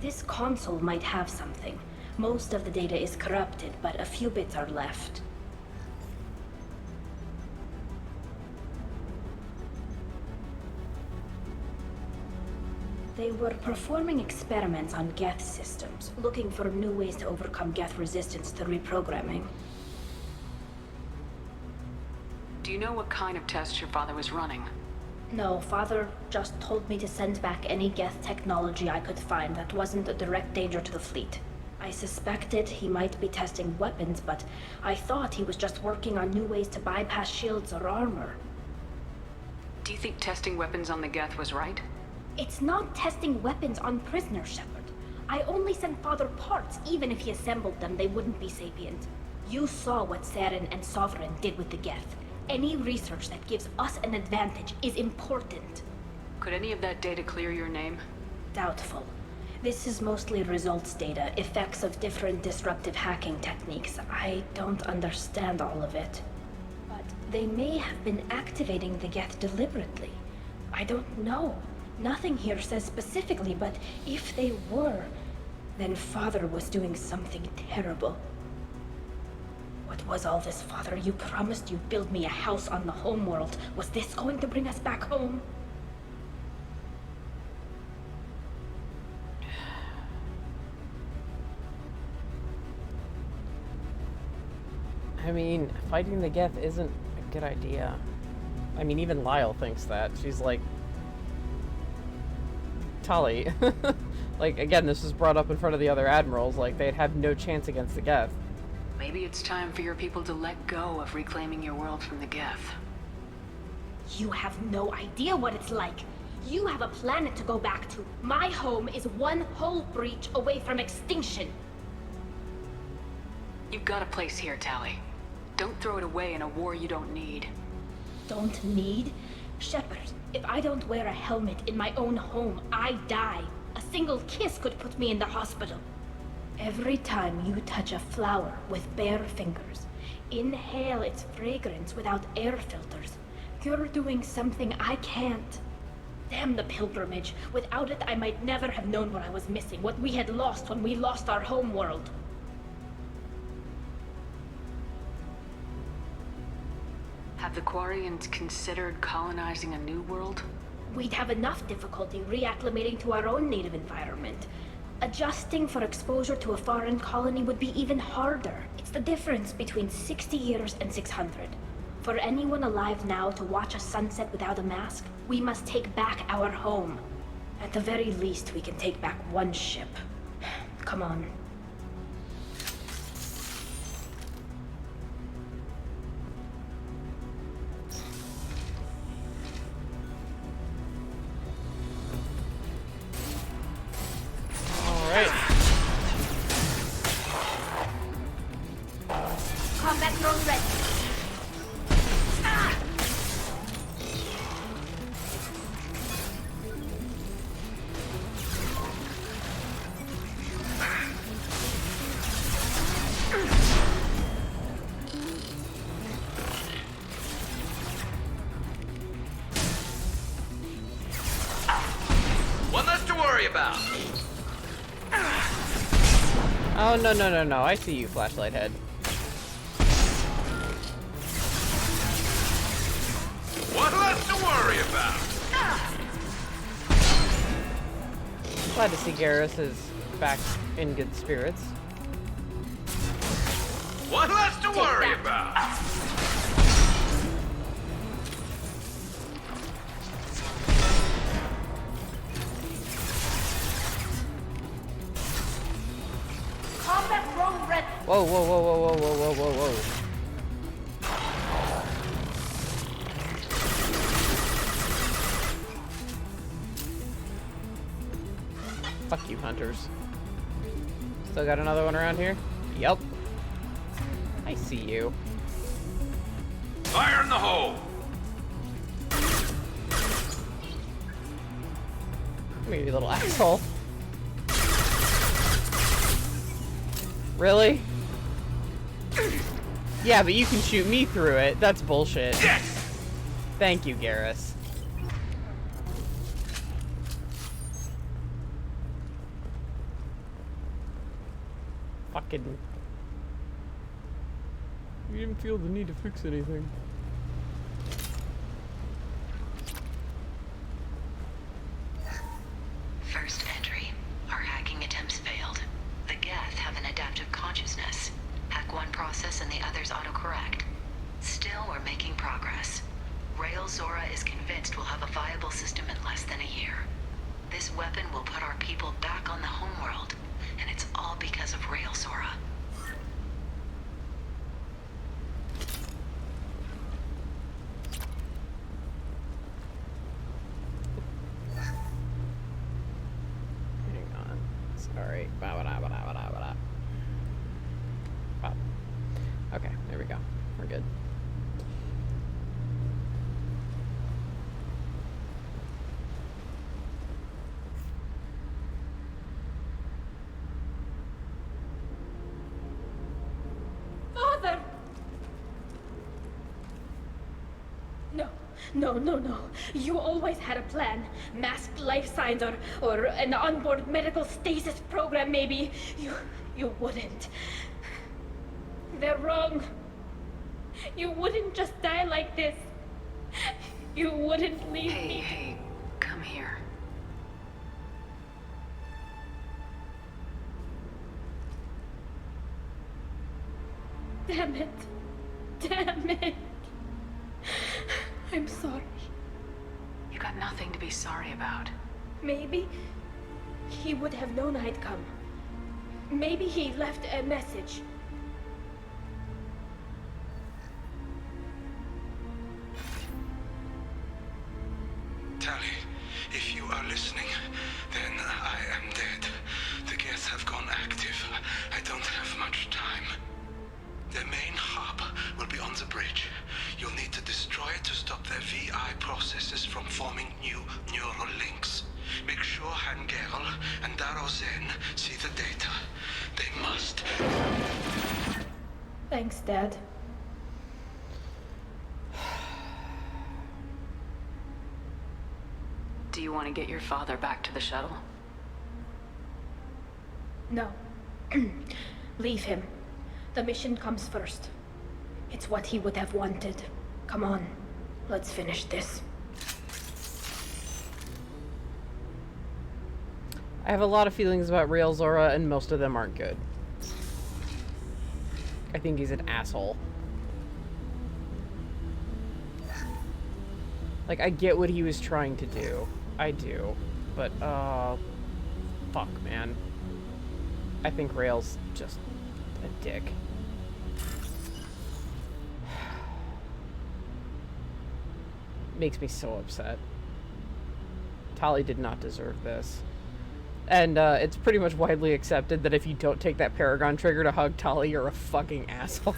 This console might have something. Most of the data is corrupted, but a few bits are left. They were performing experiments on Geth systems, looking for new ways to overcome Geth resistance to reprogramming. Do you know what kind of tests your father was running? No, Father just told me to send back any Geth technology I could find that wasn't a direct danger to the fleet. I suspected he might be testing weapons, but I thought he was just working on new ways to bypass shields or armor. Do you think testing weapons on the Geth was right? It's not testing weapons on prisoners, Shepard. I only sent Father parts. Even if he assembled them, they wouldn't be sapient. You saw what Saren and Sovereign did with the Geth. Any research that gives us an advantage is important. Could any of that data clear your name? Doubtful. This is mostly results data, effects of different disruptive hacking techniques. I don't understand all of it. But they may have been activating the Geth deliberately. I don't know. Nothing here says specifically, but if they were, then Father was doing something terrible. What was all this, Father? You promised you'd build me a house on the homeworld. Was this going to bring us back home? I mean, fighting the Geth isn't a good idea. I mean, even Lyle thinks that. She's like, Tali. Like, again, this was brought up in front of the other admirals. Like, they'd have no chance against the Geth. Maybe it's time for your people to let go of reclaiming your world from the Geth. You have no idea what it's like. You have a planet to go back to. My home is one hull breach away from extinction. You've got a place here, Tali. Don't throw it away in a war you don't need. Don't need? Shepard, if I don't wear a helmet in my own home, I die. A single kiss could put me in the hospital. Every time you touch a flower with bare fingers, inhale its fragrance without air filters, you're doing something I can't. Damn the pilgrimage. Without it, I might never have known what I was missing, what we had lost when we lost our home world. Have the Quarians considered colonizing a new world? We'd have enough difficulty reacclimating to our own native environment. Adjusting for exposure to a foreign colony would be even harder. It's the difference between 60 years and 600. For anyone alive now to watch a sunset without a mask, we must take back our home. At the very least, we can take back one ship. Come on. Combat drone ready. One less to worry about. Oh, no, no, no, no. I see you, flashlight head. One less to worry about. Glad to see Garrus is back in good spirits. One less to worry about. Combat drone ready. Whoa, whoa, whoa, whoa, whoa, whoa, whoa, whoa, whoa. Fuck you, hunters. Still got another one around here? Yep. I see you. Fire in the hole. Come here, you little asshole. Really? Yeah, but you can shoot me through it. That's bullshit. Yes! Thank you, Garrus. Fucking... You didn't feel the need to fix anything. First entry. Our hacking attempts failed. The Geth have an adaptive consciousness. Hack one process and the others autocorrect. Still, we're making progress. Tali'zorah is convinced we'll have a viable system in less than a year. This weapon will put our people back on the homeworld, and it's all because of Tali'zorah. Hang on. Sorry. Okay, there we go. We're good. Father! No. You always had a plan. Masked life signs or an onboard medical stasis program, maybe. You wouldn't. They're wrong. You wouldn't just die like this. You wouldn't leave me. Hey, come here. Damn it. I'm sorry. You got nothing to be sorry about. Maybe he would have known I'd come. Maybe he left a message. Tali, if you are listening, then I am dead. The Geth have gone active. I don't have much time. The main hub will be on the bridge. You'll need to destroy it to stop their VI processes from forming new neural links. Make sure Geralt and Darozen see the data. They must. Thanks, Dad. Do you want to get your father back to the shuttle? No. Leave him. The mission comes first. It's what he would have wanted. Come on, let's finish this. I have a lot of feelings about tali'zorah, and most of them aren't good. I think he's an asshole. Like, I get what he was trying to do. I do. But, fuck, man. I think Rael's just a dick. Makes me so upset. Tali did not deserve this. And, it's pretty much widely accepted that if you don't take that Paragon trigger to hug Tali, you're a fucking asshole.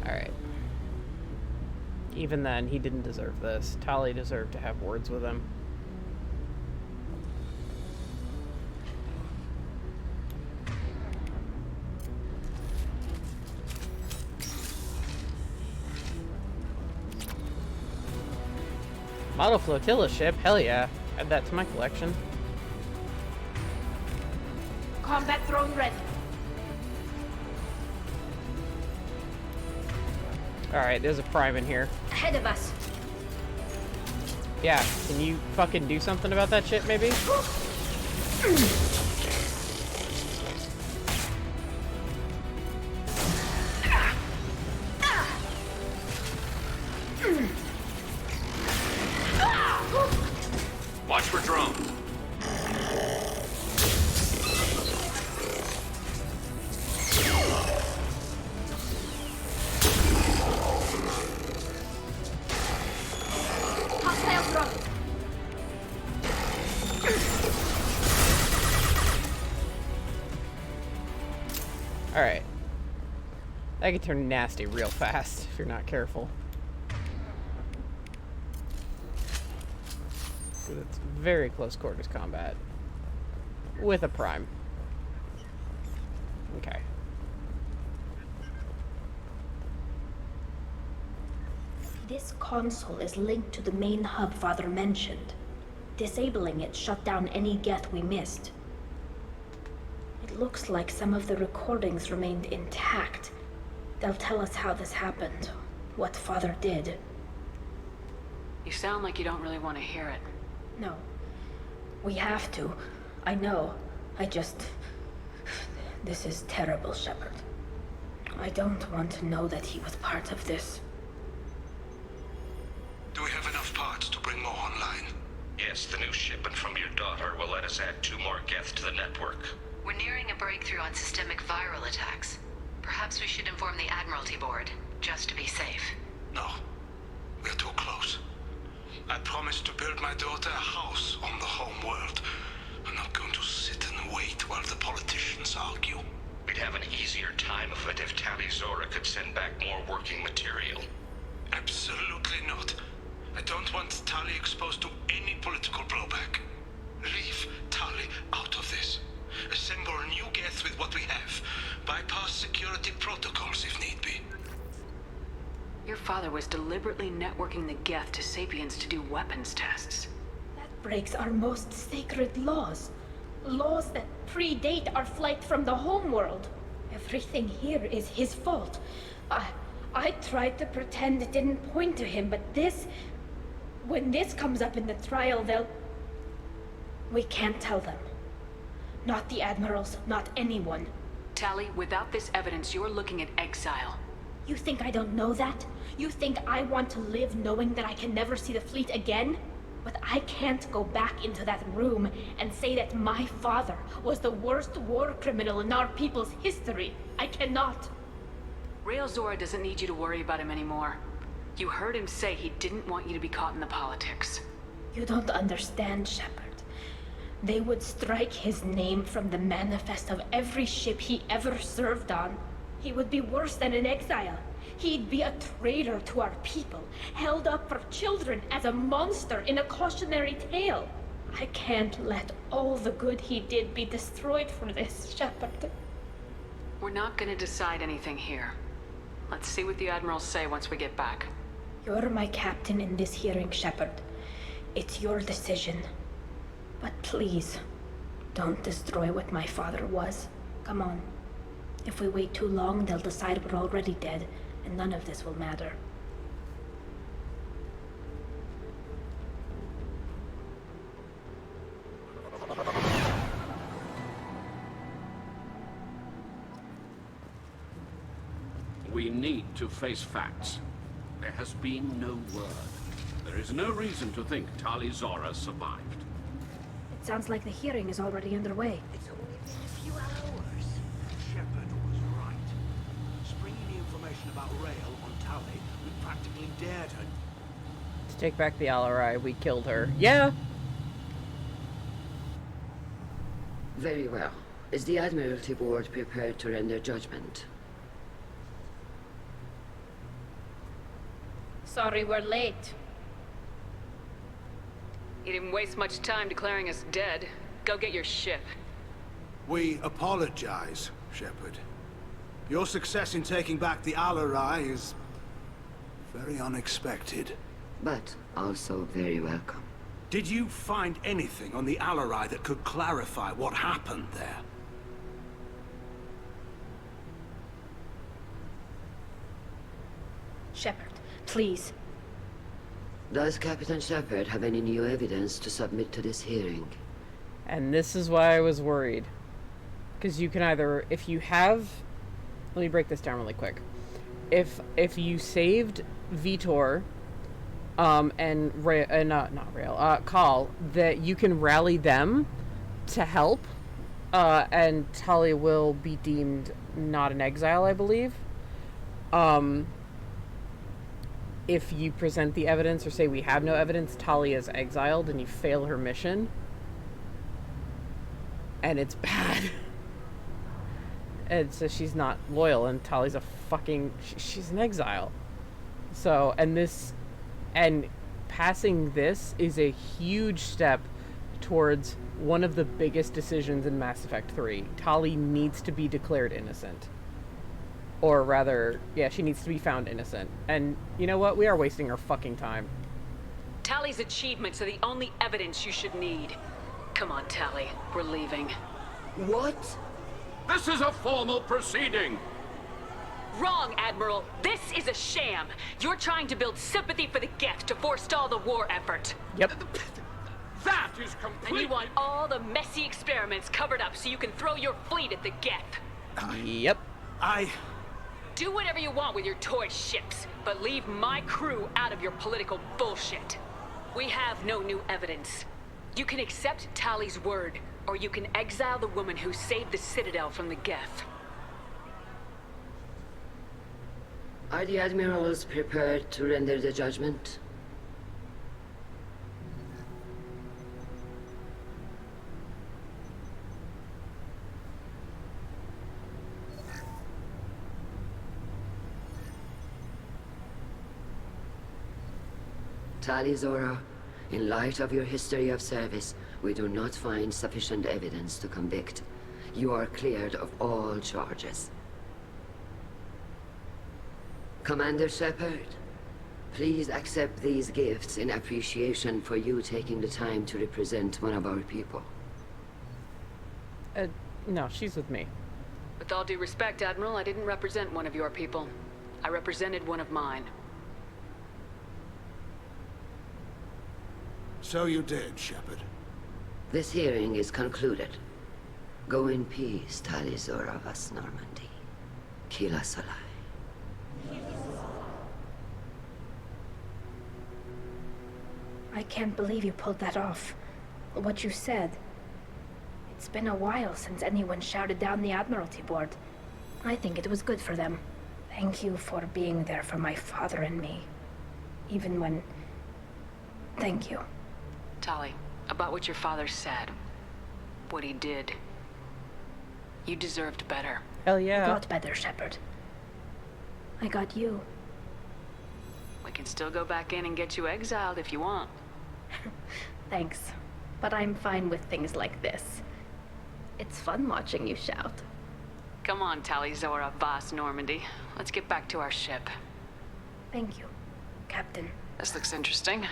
Alright. Even then, he didn't deserve this. Tali deserved to have words with him. Model flotilla ship? Hell yeah. Add that to my collection. Combat drone ready. Alright, there's a prime in here. Ahead of us. Yeah, can you fucking do something about that shit, maybe? Watch for drones. Hostile drone. Alright. That can turn nasty real fast if you're not careful. So it's very close quarters combat. With a prime. Okay. This console is linked to the main hub Father mentioned. Disabling it shut down any Geth we missed. It looks like some of the recordings remained intact. They'll tell us how this happened, what Father did. You sound like you don't really want to hear it. No. We have to. I know. This is terrible, Shepard. I don't want to know that he was part of this. Do we have enough parts to bring more online? Yes, the new shipment from your daughter will let us add 2 more Geth to the network. We're nearing a breakthrough on systemic viral attacks. Perhaps we should inform the Admiralty Board, just to be safe. No. We're too close. I promised to build my daughter a house on the home world. I'm not going to sit and wait while the politicians argue. We'd have an easier time of it if tali'zorah could send back more working material. Absolutely not. I don't want Tali exposed to any political blowback. Leave Tali out of this. Assemble a new Geth with what we have. Bypass security protocols if need be. Your father was deliberately networking the Geth to Sapiens to do weapons tests. That breaks our most sacred laws. Laws that predate our flight from the homeworld. Everything here is his fault. I tried to pretend it didn't point to him, but this... When this comes up in the trial, they'll... We can't tell them. Not the Admirals, not anyone. Tali, without this evidence, you're looking at exile. You think I don't know that? You think I want to live knowing that I can never see the fleet again? But I can't go back into that room and say that my father was the worst war criminal in our people's history. I cannot. tali'zorah doesn't need you to worry about him anymore. You heard him say he didn't want you to be caught in the politics. You don't understand, Shepard. They would strike his name from the manifest of every ship he ever served on. He would be worse than an exile. He'd be a traitor to our people, held up for children as a monster in a cautionary tale. I can't let all the good he did be destroyed for this, Shepard. We're not gonna decide anything here. Let's see what the Admirals say once we get back. You're my captain in this hearing, Shepard. It's your decision. But please, don't destroy what my father was. Come on. If we wait too long, they'll decide we're already dead, and none of this will matter. We need to face facts. There has been no word. There is no reason to think tali'zorah survived. It sounds like the hearing is already underway. It's only been a few hours. Shepard was right. Springing the information about Rael on Tali, we practically dared her. To take back the Alarai, we killed her. Yeah! Very well. Is the Admiralty Board prepared to render judgment? Sorry we're late. You didn't waste much time declaring us dead. Go get your ship. We apologize, Shepard. Your success in taking back the Alarai is very unexpected. But also very welcome. Did you find anything on the Alarai that could clarify what happened there? Shepard, please. Does Captain Shepard have any new evidence to submit to this hearing? And this is why I was worried. Because you can either, if you have... Let me break this down really quick. If you saved Vitor, and Call, that you can rally them to help, and Tali will be deemed not an exile, I believe. If you present the evidence or say we have no evidence, Tali is exiled and you fail her mission. And it's bad. And so she's not loyal and Tali's a fucking... She's an exile. So, and passing this is a huge step towards one of the biggest decisions in Mass Effect 3. Tali needs to be declared innocent. Or rather, yeah, she needs to be found innocent. And you know what? We are wasting our fucking time. Tali's achievements are the only evidence you should need. Come on, Tali. We're leaving. What? This is a formal proceeding! Wrong, Admiral. This is a sham. You're trying to build sympathy for the Geth to forestall the war effort. Yep. That is complete. And you want all the messy experiments covered up so you can throw your fleet at the Geth. Yep. Do whatever you want with your toy ships, but leave my crew out of your political bullshit. We have no new evidence. You can accept Tali's word, or you can exile the woman who saved the Citadel from the Geth. Are the Admirals prepared to render the judgment? Tali'zorah, in light of your history of service, we do not find sufficient evidence to convict. You are cleared of all charges. Commander Shepard, please accept these gifts in appreciation for you taking the time to represent one of our people. No, she's with me. With all due respect, Admiral, I didn't represent one of your people. I represented one of mine. So you did, Shepard. This hearing is concluded. Go in peace, tali'zorah vas Normandy. Kila Salai. I can't believe you pulled that off. What you said. It's been a while since anyone shouted down the Admiralty Board. I think it was good for them. Thank you for being there for my father and me. Even when... Thank you. Tali, about what your father said. What he did. You deserved better. Hell yeah. I got better, Shepard. I got you. We can still go back in and get you exiled if you want. Thanks. But I'm fine with things like this. It's fun watching you shout. Come on, tali'zorah vas Normandy. Let's get back to our ship. Thank you, Captain. This looks interesting.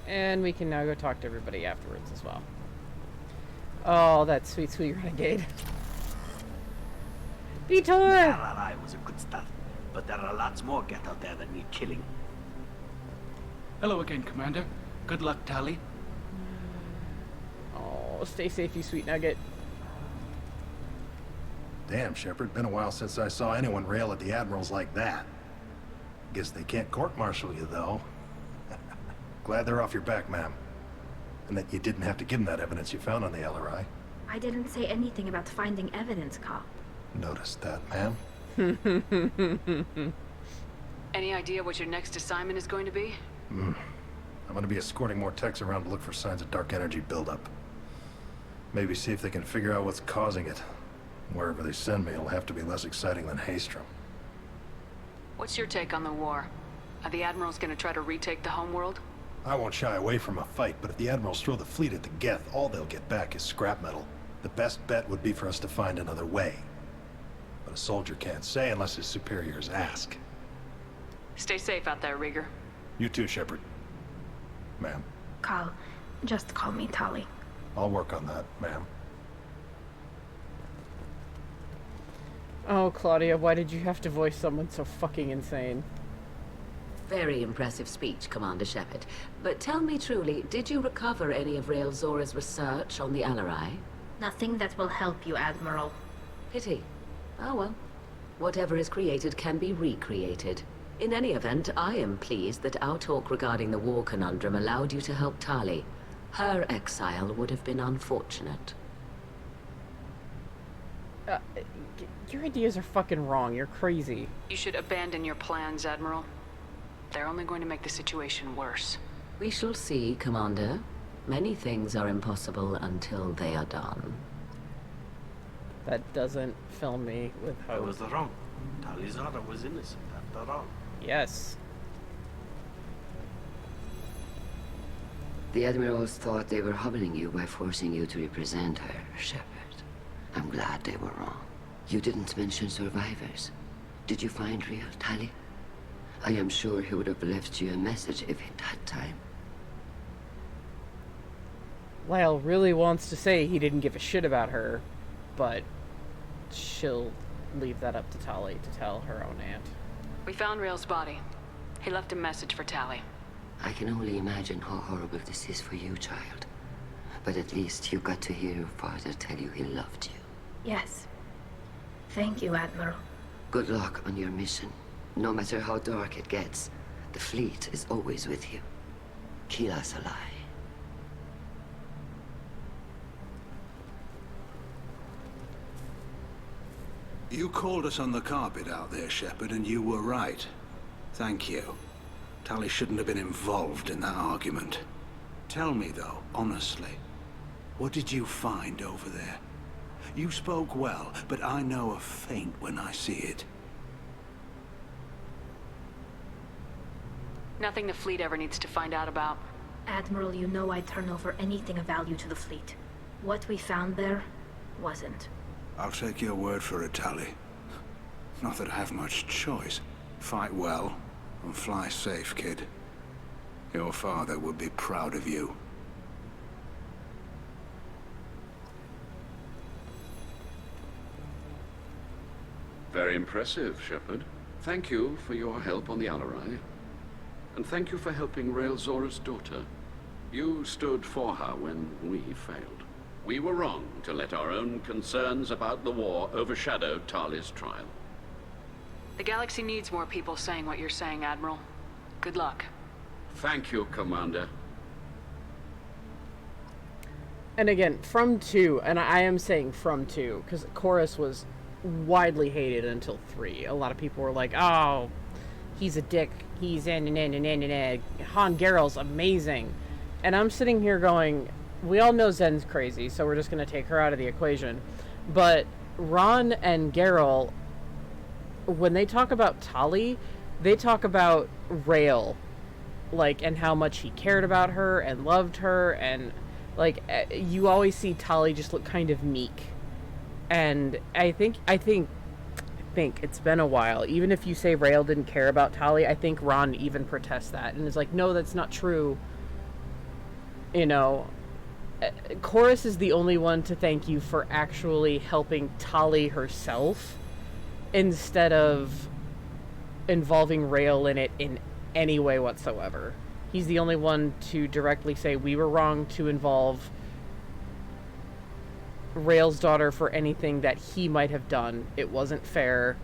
And we can now go talk to everybody afterwards as well. Oh, that sweet, sweet renegade. Vitor! Tali'zorah was a good start, but there are lots more Geth out there that need killing. Hello again, Commander. Good luck, Tali. Oh, stay safe, you sweet nugget. Damn, Shepard. Been a while since I saw anyone rail at the Admirals like that. Guess they can't court-martial you, though. Glad they're off your back, ma'am. And that you didn't have to give them that evidence you found on the LRI. I didn't say anything about finding evidence, Carl. Noticed that, ma'am. Any idea what your next assignment is going to be? I'm gonna be escorting more techs around to look for signs of dark energy buildup. Maybe see if they can figure out what's causing it. Wherever they send me, it'll have to be less exciting than Haystrom. What's your take on the war? Are the Admirals going to try to retake the homeworld? I won't shy away from a fight, but if the Admirals throw the fleet at the Geth, all they'll get back is scrap metal. The best bet would be for us to find another way. But a soldier can't say unless his superiors ask. Stay safe out there, Rieger. You too, Shepard. Ma'am. Carl, just call me Tali. I'll work on that, ma'am. Oh, Claudia, why did you have to voice someone so fucking insane? Very impressive speech, Commander Shepard. But tell me truly, did you recover any of Rael Zora's research on the LRI? Nothing that will help you, Admiral. Pity. Oh well. Whatever is created can be recreated. In any event, I am pleased that our talk regarding the war conundrum allowed you to help Tali. Her exile would have been unfortunate. Your ideas are fucking wrong. You're crazy. You should abandon your plans, Admiral. They're only going to make the situation worse. We shall see, Commander. Many things are impossible until they are done. That doesn't fill me with hope. I was wrong. Tali'zorah was innocent after all. Yes. The Admirals thought they were humbling you by forcing you to represent her, Shepard. I'm glad they were wrong. You didn't mention survivors. Did you find real Tali? I am sure he would have left you a message if he'd had time. Lyle really wants to say he didn't give a shit about her, but she'll leave that up to Tali to tell her own aunt. We found Rael's body. He left a message for Tali. I can only imagine how horrible this is for you, child. But at least you got to hear your father tell you he loved you. Yes. Thank you, Admiral. Good luck on your mission. No matter how dark it gets, the fleet is always with you. Kila Salai. You called us on the carpet out there, Shepard, and you were right. Thank you. Tali shouldn't have been involved in that argument. Tell me, though, honestly, what did you find over there? You spoke well, but I know a feint when I see it. Nothing the fleet ever needs to find out about. Admiral, you know I'd turn over anything of value to the fleet. What we found there wasn't. I'll take your word for it, Tali. Not that I have much choice. Fight well, and fly safe, kid. Your father would be proud of you. Very impressive, Shepard. Thank you for your help on the Alarai. And thank you for helping tali'zorah's daughter. You stood for her when we failed. We were wrong to let our own concerns about the war overshadow Tali's trial. The galaxy needs more people saying what you're saying, Admiral. Good luck. Thank you, Commander. And again, from 2, and I am saying from 2, because Chorus was widely hated until 3. A lot of people were like, oh, he's a dick. He's Han Garrel's amazing. And I'm sitting here going, we all know Zen's crazy, so we're just going to take her out of the equation. But Ron and Garrel, when they talk about Tali, they talk about Rael, like, and how much he cared about her and loved her, and like, you always see Tali just look kind of meek. And I think it's been a while. Even if you say Rael didn't care about Tali, I think Ron even protests that and is like, no, that's not true. You know, Chorus is the only one to thank you for actually helping Tali herself instead of involving Rael in it in any way whatsoever. He's the only one to directly say we were wrong to involve Rael's daughter for anything that he might have done. It wasn't fair.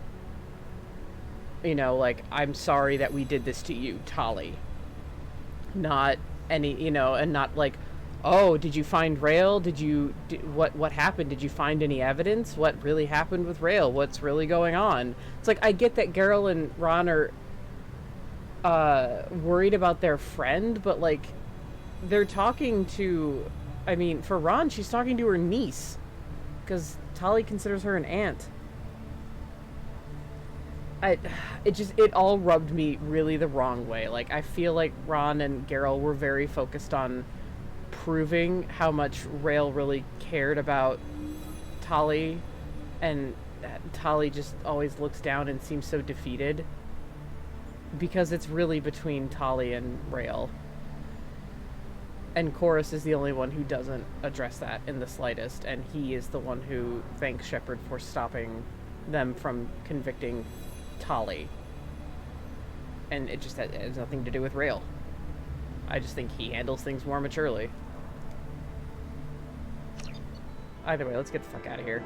You know, like, I'm sorry that we did this to you, Tali. Not any, you know, and not like, oh, did you find Rael? What happened? Did you find any evidence? What really happened with Rael? What's really going on? It's like, I get that Garrel and Ron are worried about their friend, but like, they're talking to, I mean, for Ron, she's talking to her niece, because Tali considers her an aunt. It all rubbed me really the wrong way. Like, I feel like Ron and Garrel were very focused on proving how much Rael really cared about Tali, and Tali just always looks down and seems so defeated, because it's really between Tali and Rael. And Chorus is the only one who doesn't address that in the slightest, and he is the one who thanks Shepard for stopping them from convicting Tali. And it just has nothing to do with Rael. I just think he handles things more maturely. Either way, let's get the fuck out of here.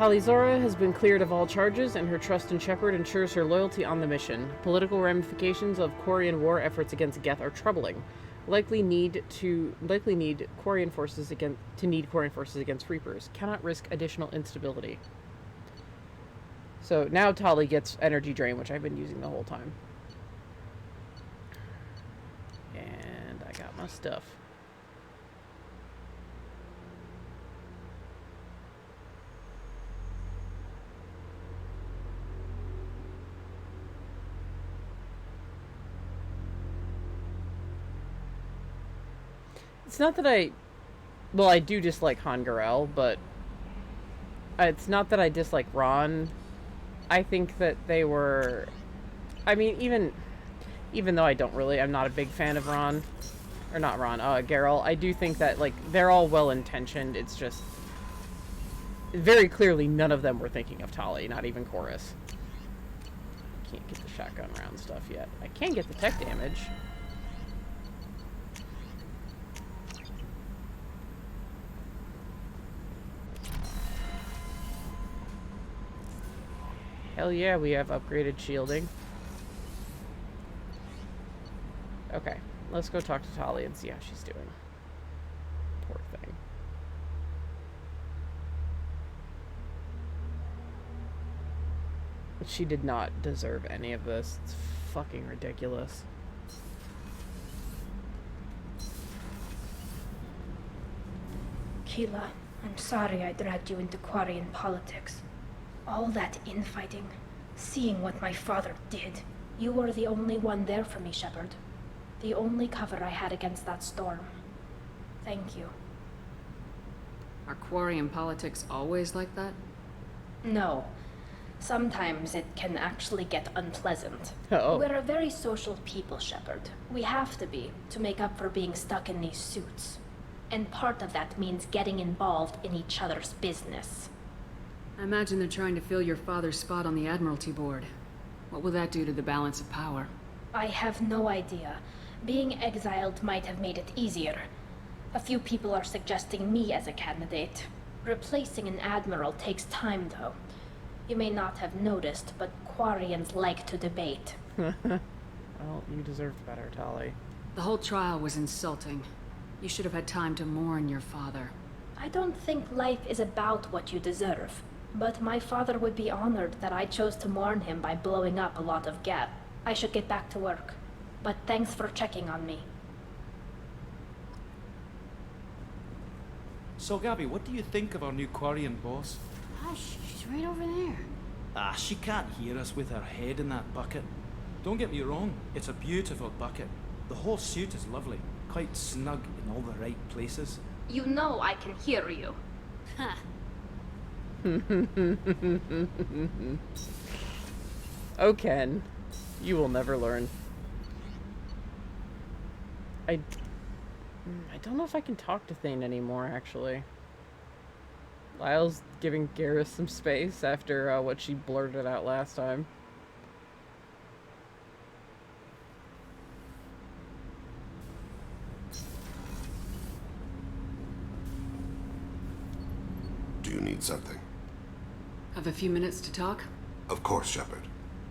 tali'zorah has been cleared of all charges, and her trust in Shepard ensures her loyalty on the mission. Political ramifications of Quarian war efforts against Geth are troubling. Likely need quarian forces against Reapers. Cannot risk additional instability. So now Tali gets energy drain, which I've been using the whole time. And I got my stuff. It's not that I do dislike Han Garrel, but it's not that I dislike Ron. I think that they were, I mean, even though I'm not a big fan of Ron, or not Ron, Garrel, I do think that, like, they're all well-intentioned. It's just, very clearly none of them were thinking of Tali, not even Chorus. Can't get the shotgun round stuff yet. I can get the tech damage. Hell yeah, we have upgraded shielding. Okay, let's go talk to Tali and see how she's doing. Poor thing. She did not deserve any of this. It's fucking ridiculous. Keela, I'm sorry I dragged you into quarian politics. All that infighting, seeing what my father did. You were the only one there for me, Shepard. The only cover I had against that storm. Thank you. Are quarian politics always like that? No. Sometimes it can actually get unpleasant. Uh-oh. We're a very social people, Shepard. We have to be, to make up for being stuck in these suits. And part of that means getting involved in each other's business. I imagine they're trying to fill your father's spot on the Admiralty board. What will that do to the balance of power? I have no idea. Being exiled might have made it easier. A few people are suggesting me as a candidate. Replacing an admiral takes time, though. You may not have noticed, but quarians like to debate. Well, you deserved better, Tali. The whole trial was insulting. You should have had time to mourn your father. I don't think life is about what you deserve. But my father would be honored that I chose to mourn him by blowing up a lot of Geth. I should get back to work. But thanks for checking on me. So, Gabby, what do you think of our new quarian boss? Hush, she's right over there. Ah, she can't hear us with her head in that bucket. Don't get me wrong, it's a beautiful bucket. The whole suit is lovely, quite snug in all the right places. You know I can hear you. Huh. Oh, Ken. You will never learn. I don't know if I can talk to Thane anymore, actually. Lyle's giving Garrus some space after what she blurted out last time. Do you need something? Have a few minutes to talk? Of course, Shepard.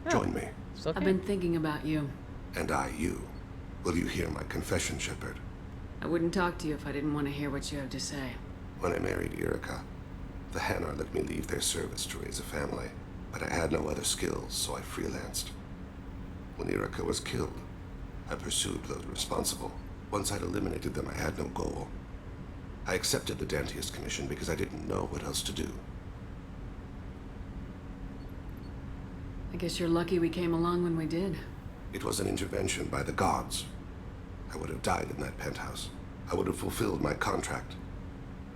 Join me. Okay. I've been thinking about you. And I, you. Will you hear my confession, Shepard? I wouldn't talk to you if I didn't want to hear what you have to say. When I married Irika, the Hanar let me leave their service to raise a family, but I had no other skills, so I freelanced. When Irika was killed, I pursued those responsible. Once I'd eliminated them, I had no goal. I accepted the Dantius commission because I didn't know what else to do. I guess you're lucky we came along when we did. It was an intervention by the gods. I would have died in that penthouse. I would have fulfilled my contract.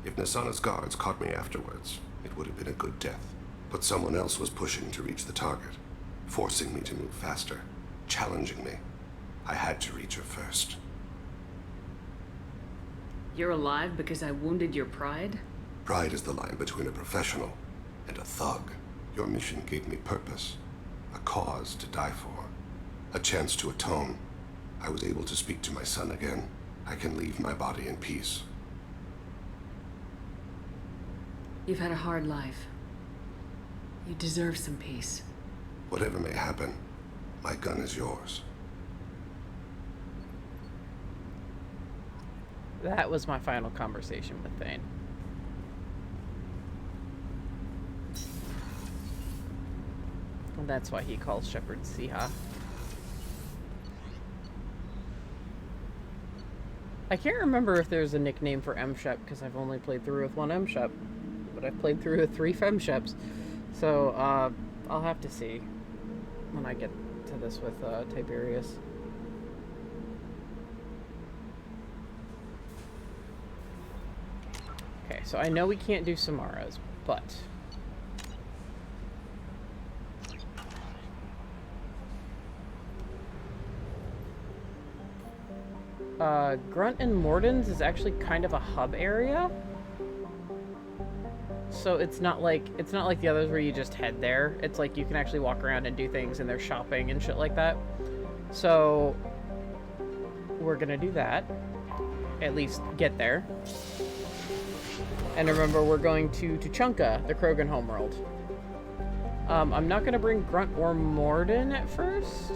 If Nasana's guards caught me afterwards, it would have been a good death. But someone else was pushing to reach the target, forcing me to move faster, challenging me. I had to reach her first. You're alive because I wounded your pride? Pride is the line between a professional and a thug. Your mission gave me purpose, a cause to die for, a chance to atone. I was able to speak to my son again. I can leave my body in peace. You've had a hard life. You deserve some peace. Whatever may happen, my gun is yours. That was my final conversation with Thane. And that's why he calls Shepard Siha. I can't remember if there's a nickname for M-Shep, because I've only played through with one M-Shep. But I've played through with 3 Fem-Sheps. So, I'll have to see when I get to this with Tiberius. Okay, so I know we can't do Samaras, but... Grunt and Morden's is actually kind of a hub area. So it's not like the others where you just head there. It's like you can actually walk around and do things, and there's shopping and shit like that. So we're gonna do that. At least get there. And remember, we're going to Tuchanka, the Krogan homeworld. I'm not gonna bring Grunt or Morden at first.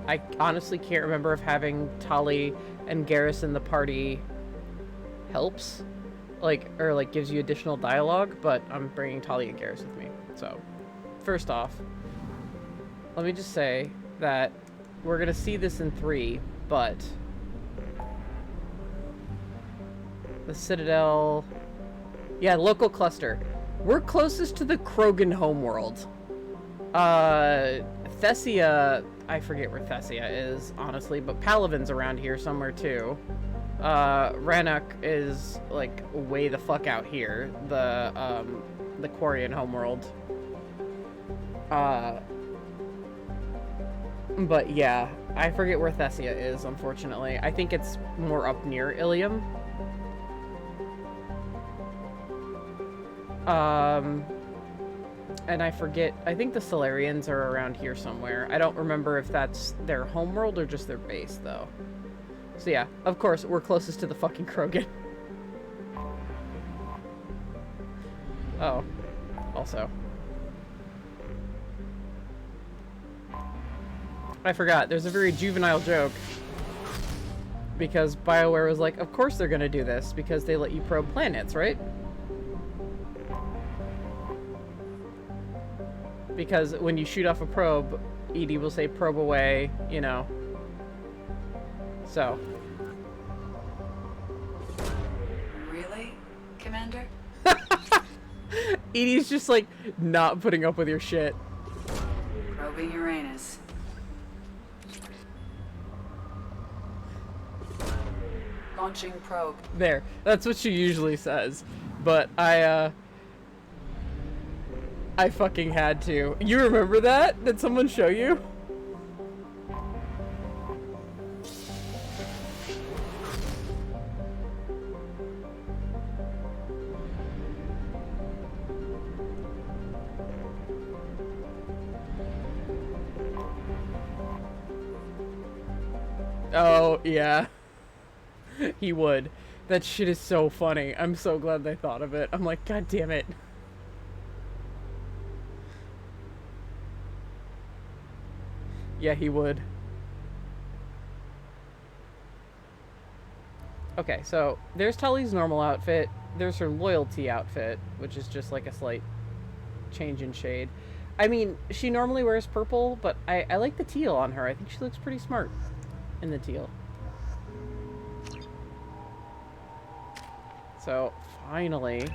I honestly can't remember if having Tali and Garrus in the party helps, or gives you additional dialogue, but I'm bringing Tali and Garrus with me. So, first off, let me just say that we're gonna see this in 3, but The Citadel. Yeah, local cluster. We're closest to the Krogan homeworld. Thessia, I forget where Thessia is, honestly, but Palaven's around here somewhere too. Rannoch is, like, way the fuck out here. The Quarian homeworld. But yeah, I forget where Thessia is, unfortunately. I think it's more up near Ilium. And I forget, I think the Solarians are around here somewhere. I don't remember if that's their homeworld or just their base, though. So yeah, of course, we're closest to the fucking Krogan. Oh, also. I forgot, there's a very juvenile joke. Because BioWare was like, of course they're gonna do this, because they let you probe planets, right? Because when you shoot off a probe, EDI will say probe away, you know. So. Really, Commander? EDI's just like not putting up with your shit. Probing Uranus. Launching probe. There. That's what she usually says. But I fucking had to. You remember that? Did someone show you? Oh, yeah. He would. That shit is so funny. I'm so glad they thought of it. I'm like, God damn it. Yeah, he would. Okay, so there's Tully's normal outfit. There's her loyalty outfit, which is just like a slight change in shade. I mean, she normally wears purple, but I like the teal on her. I think she looks pretty smart in the teal. So, finally,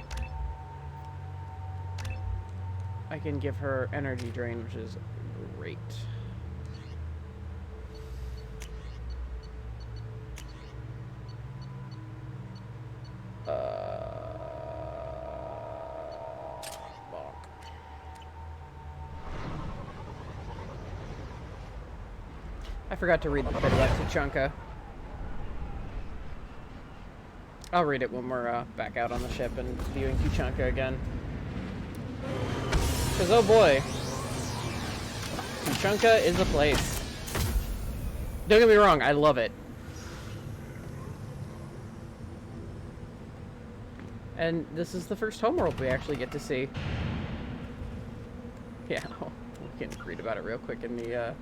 I can give her energy drain, which is great. I forgot to read the bit about Tuchanka. I'll read it when we're back out on the ship and viewing Tuchanka again. Because, oh boy, Tuchanka is a place. Don't get me wrong, I love it. And this is the first homeworld we actually get to see. Yeah, we can read about it real quick in the,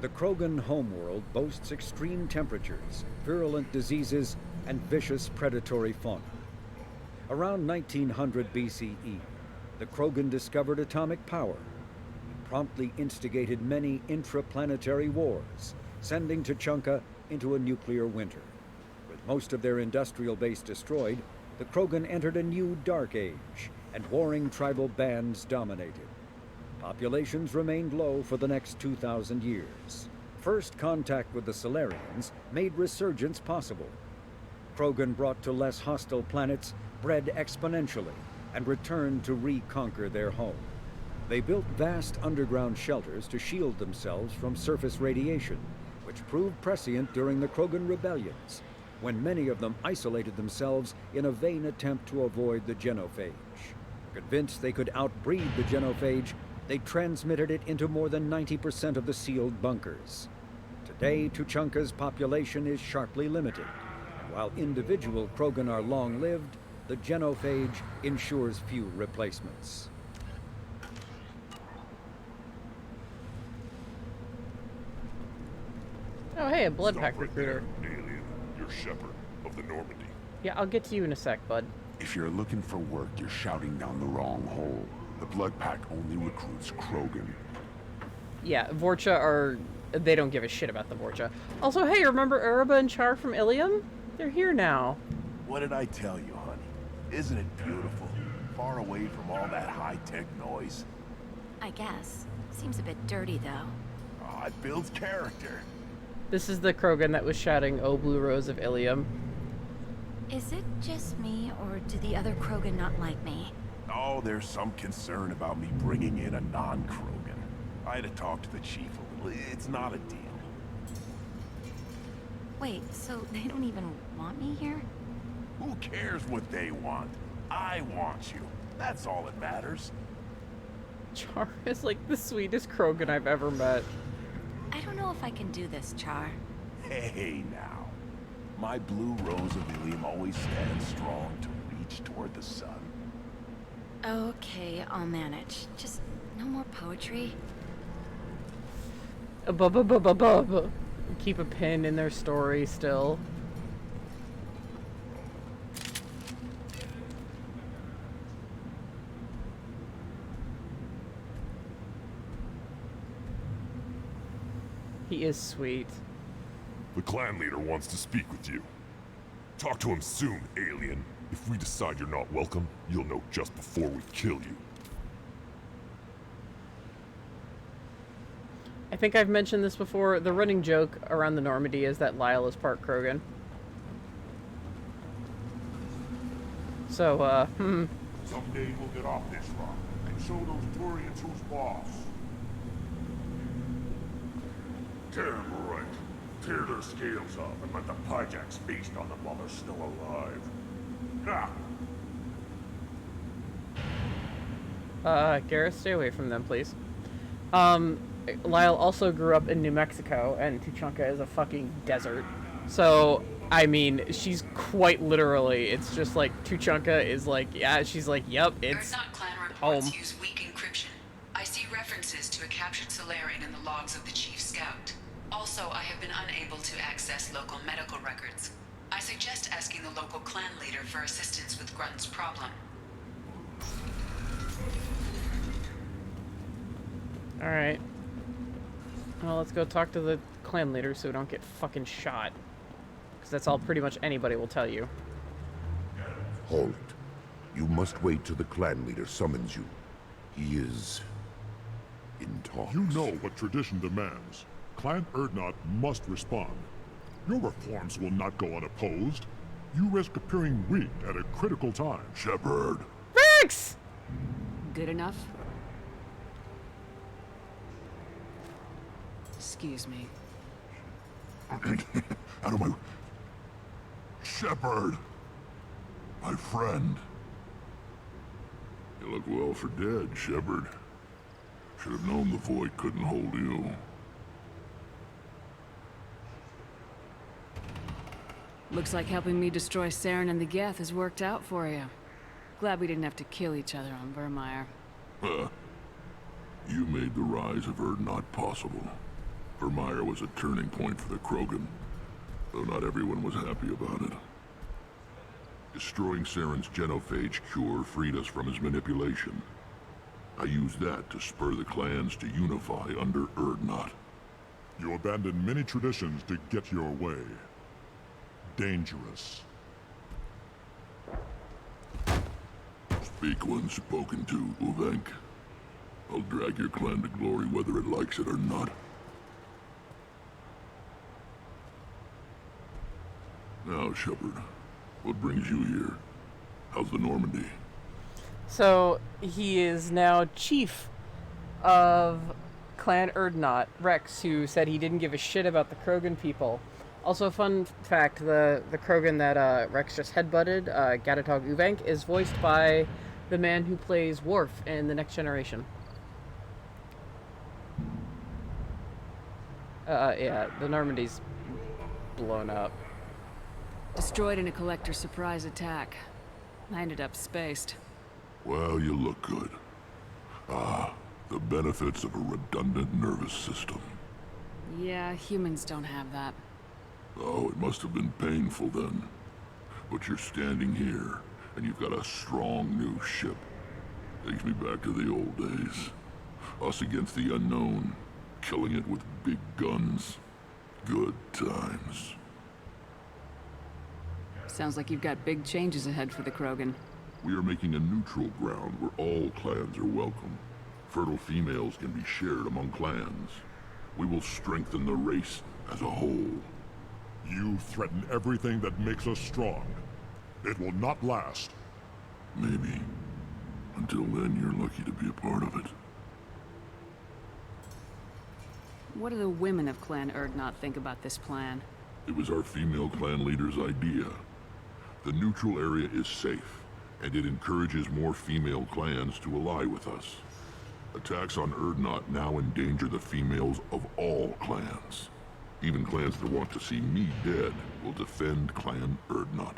The Krogan homeworld boasts extreme temperatures, virulent diseases, and vicious predatory fauna. Around 1900 BCE, the Krogan discovered atomic power and promptly instigated many intraplanetary wars, sending Tuchanka into a nuclear winter. With most of their industrial base destroyed, the Krogan entered a new dark age, and warring tribal bands dominated. Populations remained low for the next 2,000 years. First contact with the Solarians made resurgence possible. Krogan brought to less hostile planets bred exponentially and returned to reconquer their home. They built vast underground shelters to shield themselves from surface radiation, which proved prescient during the Krogan rebellions, when many of them isolated themselves in a vain attempt to avoid the genophage. Convinced they could outbreed the genophage, they transmitted it into more than 90% of the sealed bunkers. Today, Tuchanka's population is sharply limited, and while individual Krogan are long-lived, the genophage ensures few replacements. Oh hey, a blood pack recruiter. Alien, you're Shepard of the Normandy. Yeah, I'll get to you in a sec, bud. If you're looking for work, you're shouting down the wrong hole. The blood pack only recruits Krogan. Yeah, Vorcha are they don't give a shit about the Borgia. Also, hey, remember Ereba and Char from Ilium? They're here now. What did I tell you, honey? Isn't it beautiful? Far away from all that high-tech noise. I guess. Seems a bit dirty, though. Oh, it builds character. This is the Krogan that was shouting, "Oh, Blue Rose of Ilium." Is it just me, or do the other Krogan not like me? Oh, there's some concern about me bringing in a non-Krogan. I had to talk to the chief a little. It's not a deal. Wait, so they don't even want me here? Who cares what they want? I want you. That's all that matters. Char is like the sweetest Krogan I've ever met. I don't know if I can do this, Char. Hey, now. My blue rose of Ilium always stands strong to reach toward the sun. Okay, I'll manage. Just no more poetry. Keep a pin in their story still. He is sweet. The clan leader wants to speak with you. Talk to him soon, alien. If we decide you're not welcome, you'll know just before we kill you. I think I've mentioned this before. The running joke around the Normandy is that Lyle is part Krogan. So, Someday we'll get off this rock and show those Turians who's boss. Damn right. Tear their scales off and let the Pyjaks feast on them while they're still alive. Ha! Gareth, stay away from them, please. Lyle also grew up in New Mexico, and Tuchanka is a fucking desert. So, I mean, she's quite literally, it's just like, Tuchanka is like, yeah, she's like, yep, it's home. Use weak encryption. I see references to a captured Solarian in the logs of the Chief Scout. Also, I have been unable to access local medical records. I suggest asking the local clan leader for assistance with Grunt's problem. Alright. Well, let's go talk to the clan leader so we don't get fucking shot. Because that's all pretty much anybody will tell you. Halt. You must wait till the clan leader summons you. He is in talks. You know what tradition demands. Clan Urdnot must respond. Your reforms will not go unopposed. You risk appearing weak at a critical time. Shepard. Rex! Good enough? Excuse me. Out of my... Shepard! My friend. You look well for dead, Shepard. Should have known the Void couldn't hold you. Looks like helping me destroy Saren and the Geth has worked out for you. Glad we didn't have to kill each other on Vermeer. You made the rise of Urdnot possible. Vermeer was a turning point for the Krogan, though not everyone was happy about it. Destroying Saren's genophage cure freed us from his manipulation. I used that to spur the clans to unify under Urdnot. You abandoned many traditions to get your way. Dangerous. Speak when spoken to, Uvenk. I'll drag your clan to glory whether it likes it or not. Now, Shepard, what brings you here? How's the Normandy? So, he is now chief of Clan Urdnot, Rex, who said he didn't give a shit about the Krogan people. Also, fun fact, the Krogan that Rex just headbutted, Gatatog Uvenk, is voiced by the man who plays Worf in The Next Generation. Yeah, the Normandy's blown up. Destroyed in a collector surprise attack. I ended up spaced. Well, you look good. Ah, the benefits of a redundant nervous system. Yeah, humans don't have that. Oh, it must have been painful then. But you're standing here, and you've got a strong new ship. Takes me back to the old days. Us against the unknown. killing it with big guns. Good times. Sounds like you've got big changes ahead for the Krogan. We are making a neutral ground where all clans are welcome. Fertile females can be shared among clans. We will strengthen the race as a whole. You threaten everything that makes us strong. It will not last. Maybe. Until then, you're lucky to be a part of it. What do the women of Clan Urdnot think about this plan? It was our female clan leader's idea. The neutral area is safe, and it encourages more female clans to ally with us. Attacks on Urdnot now endanger the females of all clans. Even clans that want to see me dead will defend Clan Urdnot.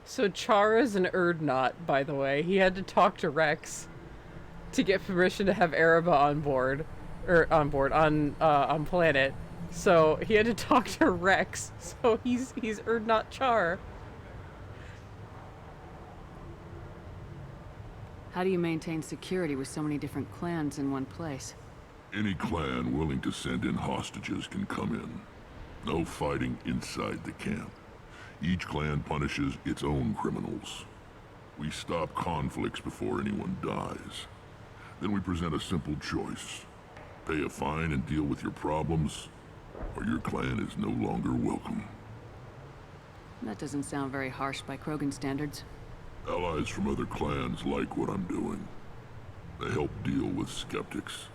So Chara's an Urdnot, by the way. He had to talk to Rex to get permission to have Ereba on board. On planet. So he had to talk to Rex. So he's Urdnot Char. How do you maintain security with so many different clans in one place? Any clan willing to send in hostages can come in. No fighting inside the camp. Each clan punishes its own criminals. We stop conflicts before anyone dies. Then we present a simple choice. Pay a fine and deal with your problems, or your clan is no longer welcome. That doesn't sound very harsh by Krogan standards. Allies from other clans like what I'm doing. They help deal with skeptics.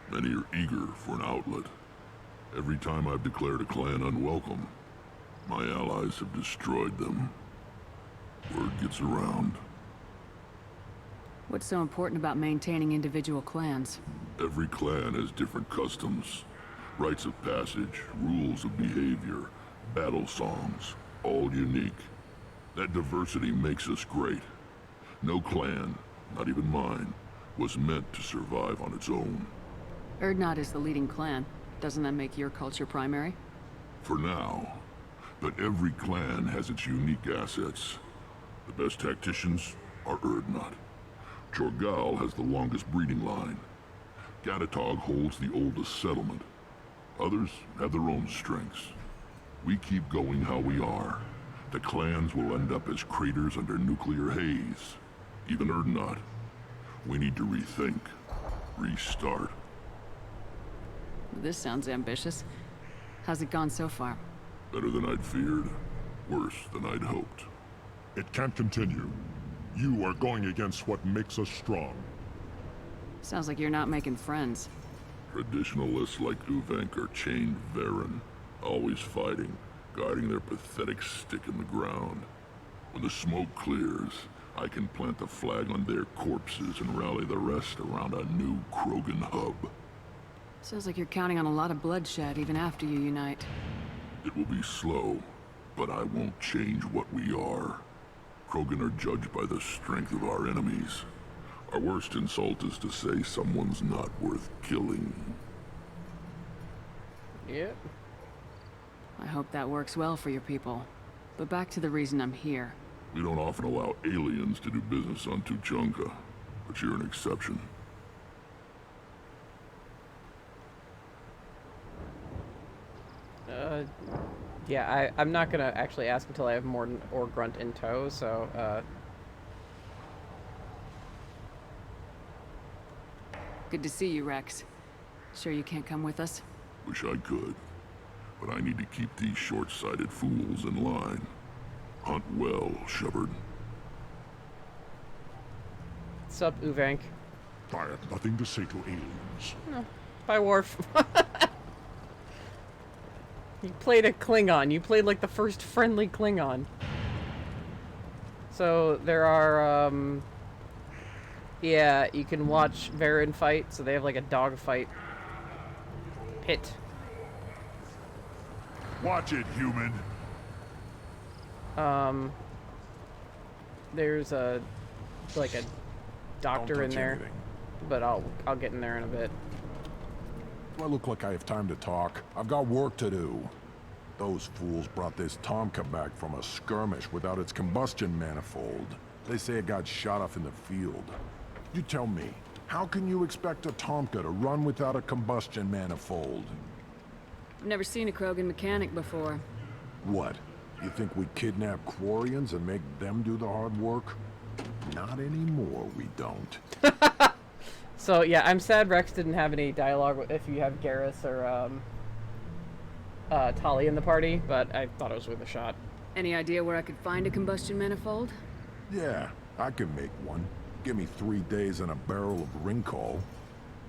Many are eager for an outlet. Every time I've declared a clan unwelcome, my allies have destroyed them. Word gets around. What's so important about maintaining individual clans? Every clan has different customs, rites of passage, rules of behavior, battle songs, all unique. That diversity makes us great. No clan, not even mine, was meant to survive on its own. Urdnot is the leading clan. Doesn't that make your culture primary? For now. But every clan has its unique assets. The best tacticians are Urdnot. Chorgal has the longest breeding line. Gatatog holds the oldest settlement. Others have their own strengths. We keep going how we are. The clans will end up as craters under nuclear haze. Even Urdnot. We need to rethink. Restart. This sounds ambitious. How's it gone so far? Better than I'd feared. Worse than I'd hoped. It can't continue. You are going against what makes us strong. Sounds like you're not making friends. Traditionalists like Uvenk are chained Varen, always fighting, guarding their pathetic stick in the ground. When the smoke clears, I can plant the flag on their corpses and rally the rest around a new Krogan hub. Sounds like you're counting on a lot of bloodshed even after you unite. It will be slow, but I won't change what we are. Krogan are judged by the strength of our enemies. Our worst insult is to say someone's not worth killing. Yep. I hope that works well for your people. But back to the reason I'm here. We don't often allow aliens to do business on Tuchanka, but you're an exception. Yeah, I'm not gonna actually ask until I have Morden or Grunt in tow, so, Good to see you, Rex. Sure you can't come with us? Wish I could, but I need to keep these short-sighted fools in line. Hunt well, Shepard. Sup, Uvenk? I have nothing to say to aliens. Oh, bye, Worf. You played a Klingon. You played like the first friendly Klingon. So there are, yeah, you can watch Varen fight. So they have like a dogfight pit. Watch it, human. There's a like a doctor in there, but I'll get in there in a bit. Do I look like I have time to talk? I've got work to do. Those fools brought this Tomka back from a skirmish without its combustion manifold. They say it got shot off in the field. You tell me, How can you expect a Tomka to run without a combustion manifold? I've never seen a Krogan mechanic before. What? You think we kidnap quarians and make them do the hard work? Not anymore, we don't. So, yeah, I'm sad Rex didn't have any dialogue if you have Garrus or, Tali in the party, but I thought it was worth a shot. Any idea where I could find a combustion manifold? Yeah, I can make one. Give me 3 days and a barrel of Rincol.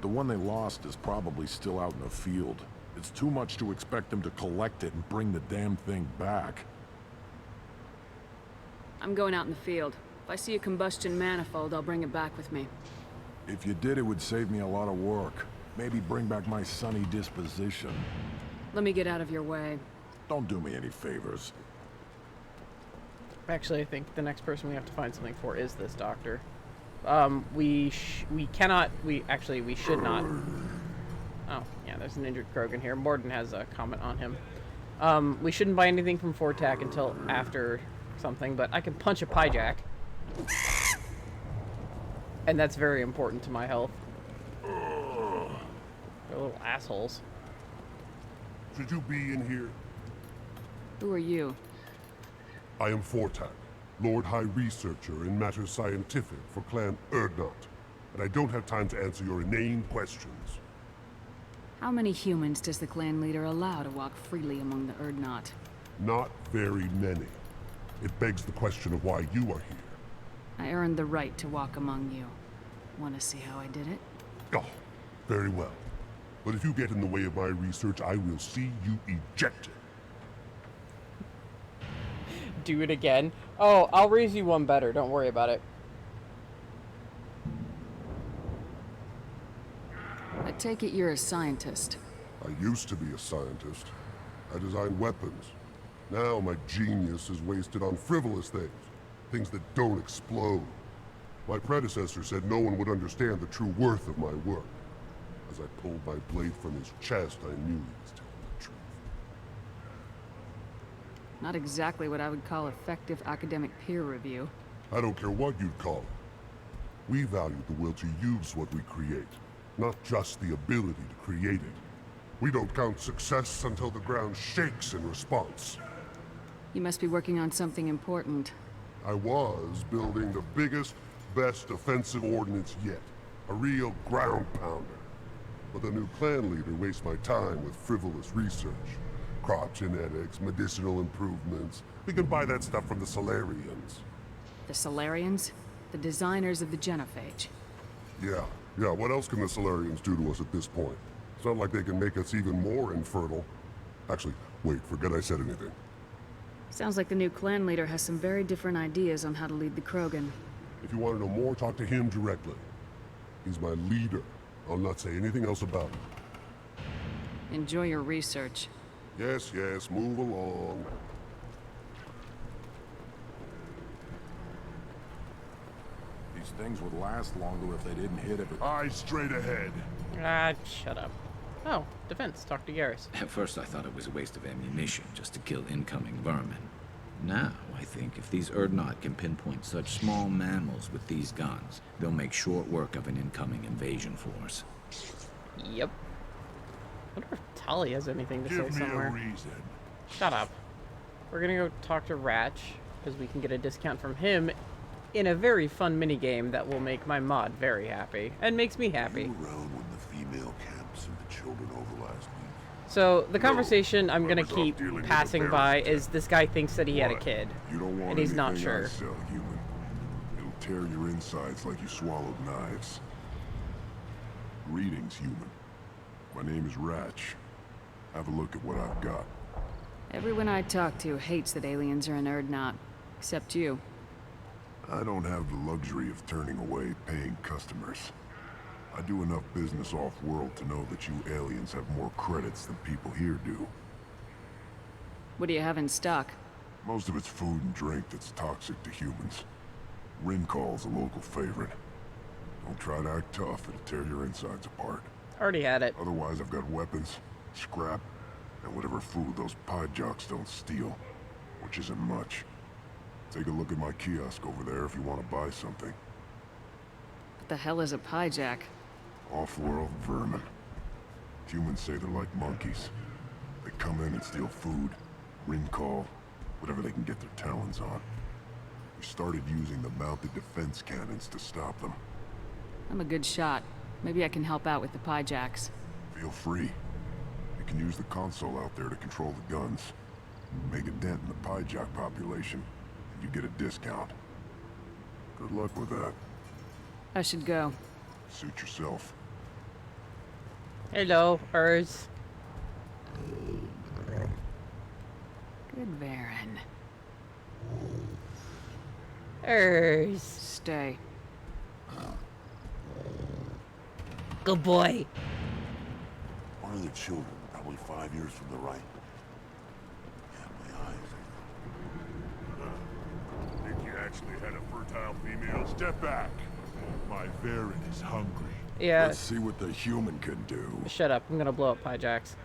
The one they lost is probably still out in the field. It's too much to expect them to collect it and bring the damn thing back. I'm going out in the field. If I see a combustion manifold, I'll bring it back with me. If you did, it would save me a lot of work. Maybe bring back my sunny disposition. Let me get out of your way. Don't do me any favors. Actually, I think the next person we have to find something for is this doctor. We should not. Oh, yeah, there's an injured Krogan here. Morden has a comment on him. We shouldn't buy anything from Fortac until after something, but I can punch a Pyjack. And that's very important to my health. They're little assholes. Should you be in here? Who are you? I am Fortac, Lord High Researcher in matters scientific for Clan Urdnot, and I don't have time to answer your inane questions. How many humans does the clan leader allow to walk freely among the Urdnot? Not very many. It begs the question of why you are here. I earned the right to walk among you. Want to see how I did it? Oh, very well. But if you get in the way of my research, I will see you ejected. Do it again? Oh, I'll raise you one better. Don't worry about it. I take it you're a scientist. I used to be a scientist. I designed weapons. Now my genius is wasted on frivolous things. Things that don't explode. My predecessor said no one would understand the true worth of my work. As I pulled my blade from his chest, I knew he was telling the truth. Not exactly what I would call effective academic peer review. I don't care what you'd call it. We value the will to use what we create, not just the ability to create it. We don't count success until the ground shakes in response. You must be working on something important. I was building the biggest, best offensive ordnance yet. A real ground pounder. But the new clan leader wastes my time with frivolous research. Crop genetics, medicinal improvements. We can buy that stuff from the Solarians. The Solarians? The designers of the genophage. Yeah, what else can the Solarians do to us at this point? It's not like they can make us even more infertile. Actually, wait, forget I said anything. Sounds like the new clan leader has some very different ideas on how to lead the Krogan. If you want to know more, talk to him directly. He's my leader. I'll not say anything else about him. Enjoy your research. Yes, move along. These things would last longer if they didn't hit it. Eyes straight ahead. Ah, shut up. Oh, defense. Talk to Garrus. At first I thought it was a waste of ammunition just to kill incoming vermin. Now, I think if these Urdnot can pinpoint such small mammals with these guns, they'll make short work of an incoming invasion force. Yep. I wonder if Tali has anything to Give say me somewhere. a reason. Shut up. We're gonna go talk to Ratch, because we can get a discount from him in a very fun minigame that will make my mod very happy, and makes me happy. You around when the female camps and the children over last week? So, the conversation I'm gonna keep dealing with passing a by parasite. is this guy thinks that he had a What? kid. You don't want and he's not anything I sure. sell, human. It'll tear your insides like you swallowed knives. Greetings, human. My name is Ratch. Have a look at what I've got. Everyone I talk to hates that aliens are an Urdnot. Except you. I don't have the luxury of turning away paying customers. I do enough business off-world to know that you aliens have more credits than people here do. What do you have in stock? Most of it's food and drink that's toxic to humans. Rincol's a local favorite. Don't try to act tough, it'll tear your insides apart. Already had it. Otherwise, I've got weapons, scrap, and whatever food those pie jocks don't steal, which isn't much. Take a look at my kiosk over there if you want to buy something. What the hell is a pyjak? Off-world vermin. Humans say they're like monkeys. They come in and steal food, ring call, whatever they can get their talons on. We started using the mounted defense cannons to stop them. I'm a good shot. Maybe I can help out with the pyjaks. Feel free. You can use the console out there to control the guns. Make a dent in the pyjak population, and you get a discount. Good luck with that. I should go. Suit yourself. Hello, Urs. Good Varen. Urs. Stay. Good boy. One of the children, probably 5 years from the right. Yeah, my eyes. Think you actually had a fertile female? Step back. My Varen is hungry. Yeah. Let's see what the human can do. Shut up. I'm gonna blow up pyjaks.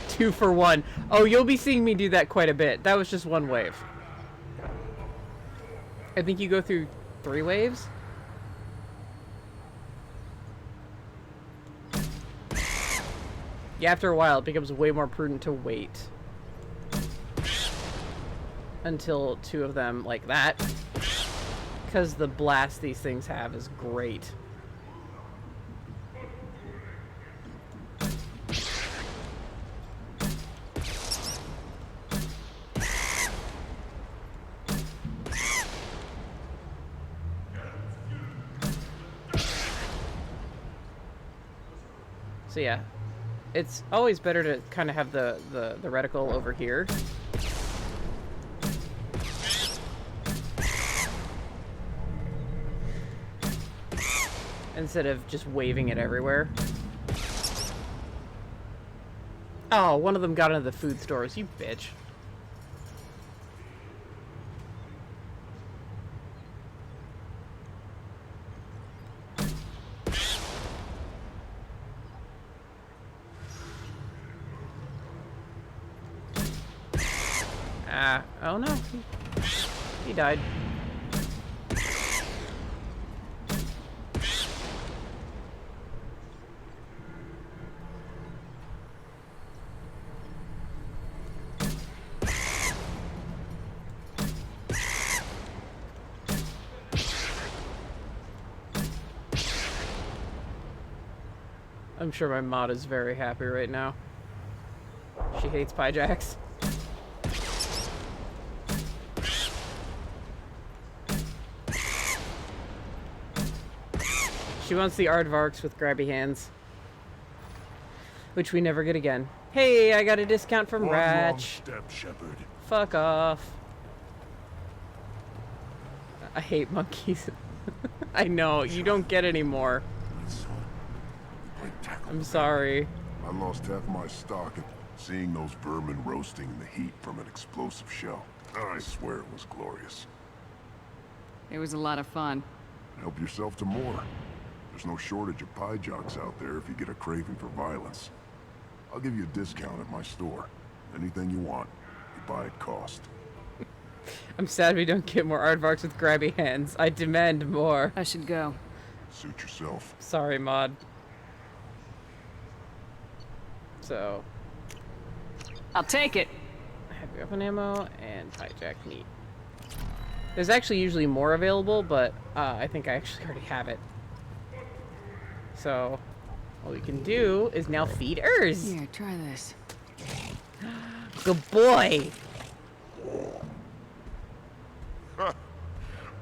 Two for one. Oh, you'll be seeing me do that quite a bit. That was just one wave. I think you go through 3 waves. Yeah, after a while, it becomes way more prudent to wait until 2 of them like that, because the blast these things have is great. So yeah, it's always better to kind of have the reticle over here. Instead of just waving it everywhere. Oh, one of them got into the food stores, you bitch. Oh no, he died. I'm sure my mod is very happy right now. She hates pyjaks. She wants the aardvarks with grabby hands. Which we never get again. Hey, I got a discount from One wrong Ratch. step, Shepard. Fuck off. I hate monkeys. I know, you don't get any more. I'm sorry. I lost half my stock and seeing those vermin roasting in the heat from an explosive shell. I swear it was glorious. It was a lot of fun. Help yourself to more. There's no shortage of pyjaks out there if you get a craving for violence. I'll give you a discount at my store. Anything you want, you buy at cost. I'm sad we don't get more aardvarks with grabby hands. I demand more. I should go. Suit yourself. Sorry, mod. So, I'll take it. heavy weapon ammo and pyjak meat. There's actually usually more available, but I think I actually already have it. So, what we can do is now feed Urs. Here, try this. Good boy.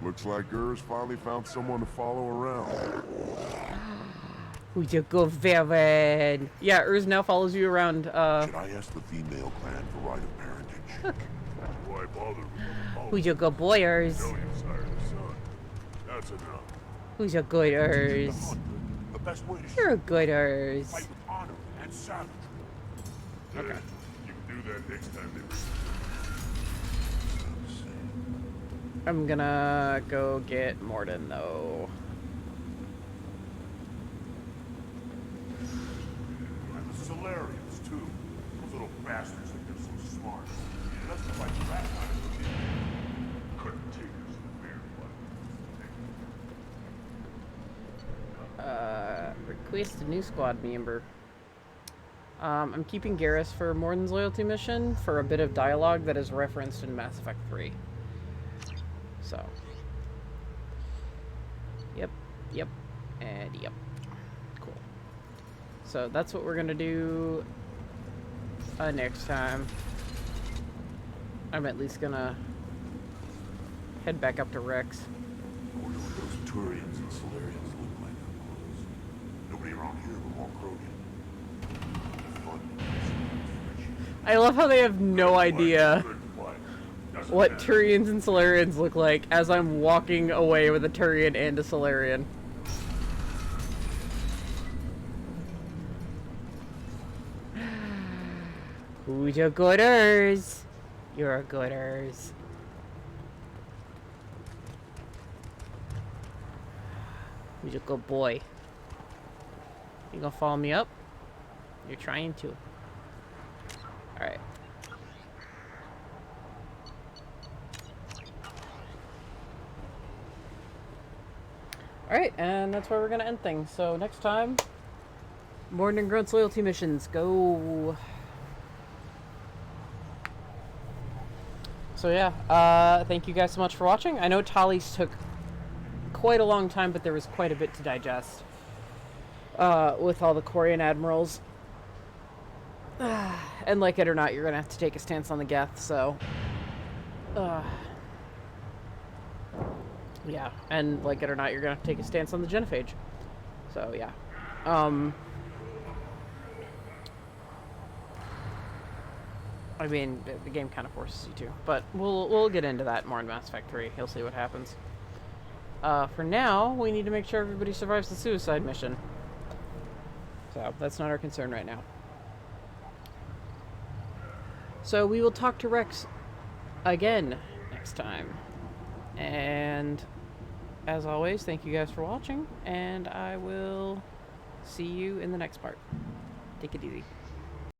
Looks like Urs finally found someone to follow around. Who's your good Varen? Yeah, Urs now follows you around. Should I ask the female clan for right of parentage? Look. Why bother with Who's your good boy, Urs? Know you sired a son. That's enough. Who's your good Urs? The best way to You're a good Urs. fight with honor and savagery. Okay. You can do that next time they I'm gonna go get Morden, though. And the Solarians, too. Those little bastards think they're so smart. That's the fight that kind of thing. Couldn't take us in fair fight. Request a new squad member. I'm keeping Garrus for Morden's loyalty mission for a bit of dialogue that is referenced in Mass Effect 3. So. Yep, and yep. Cool. So that's what we're gonna do next time. I'm at least gonna head back up to Rex. I wonder what those Turians and Solarians look like up close. Nobody around here but more Krogan. I love how they have no idea what Turians and Solarians look like as I'm walking away with a Turian and a Solarian. Who's your gooders? You're a gooders. Who's a good boy? You gonna follow me up? You're trying to. Alright. Alright, and that's where we're gonna end things. So next time, Morden and Grunt's loyalty missions. Go! So yeah, thank you guys so much for watching. I know Tally's took quite a long time, but there was quite a bit to digest. With all the quarian admirals. And like it or not, you're gonna have to take a stance on the Geth, so... yeah, and like it or not, you're gonna have to take a stance on the Genophage. So, yeah. I mean, the game kind of forces you to, but we'll get into that more in Mass Effect 3. You'll see what happens. For now, we need to make sure everybody survives the suicide mission. So, that's not our concern right now. So, we will talk to Rex again next time. And, as always, thank you guys for watching, and I will see you in the next part. Take it easy.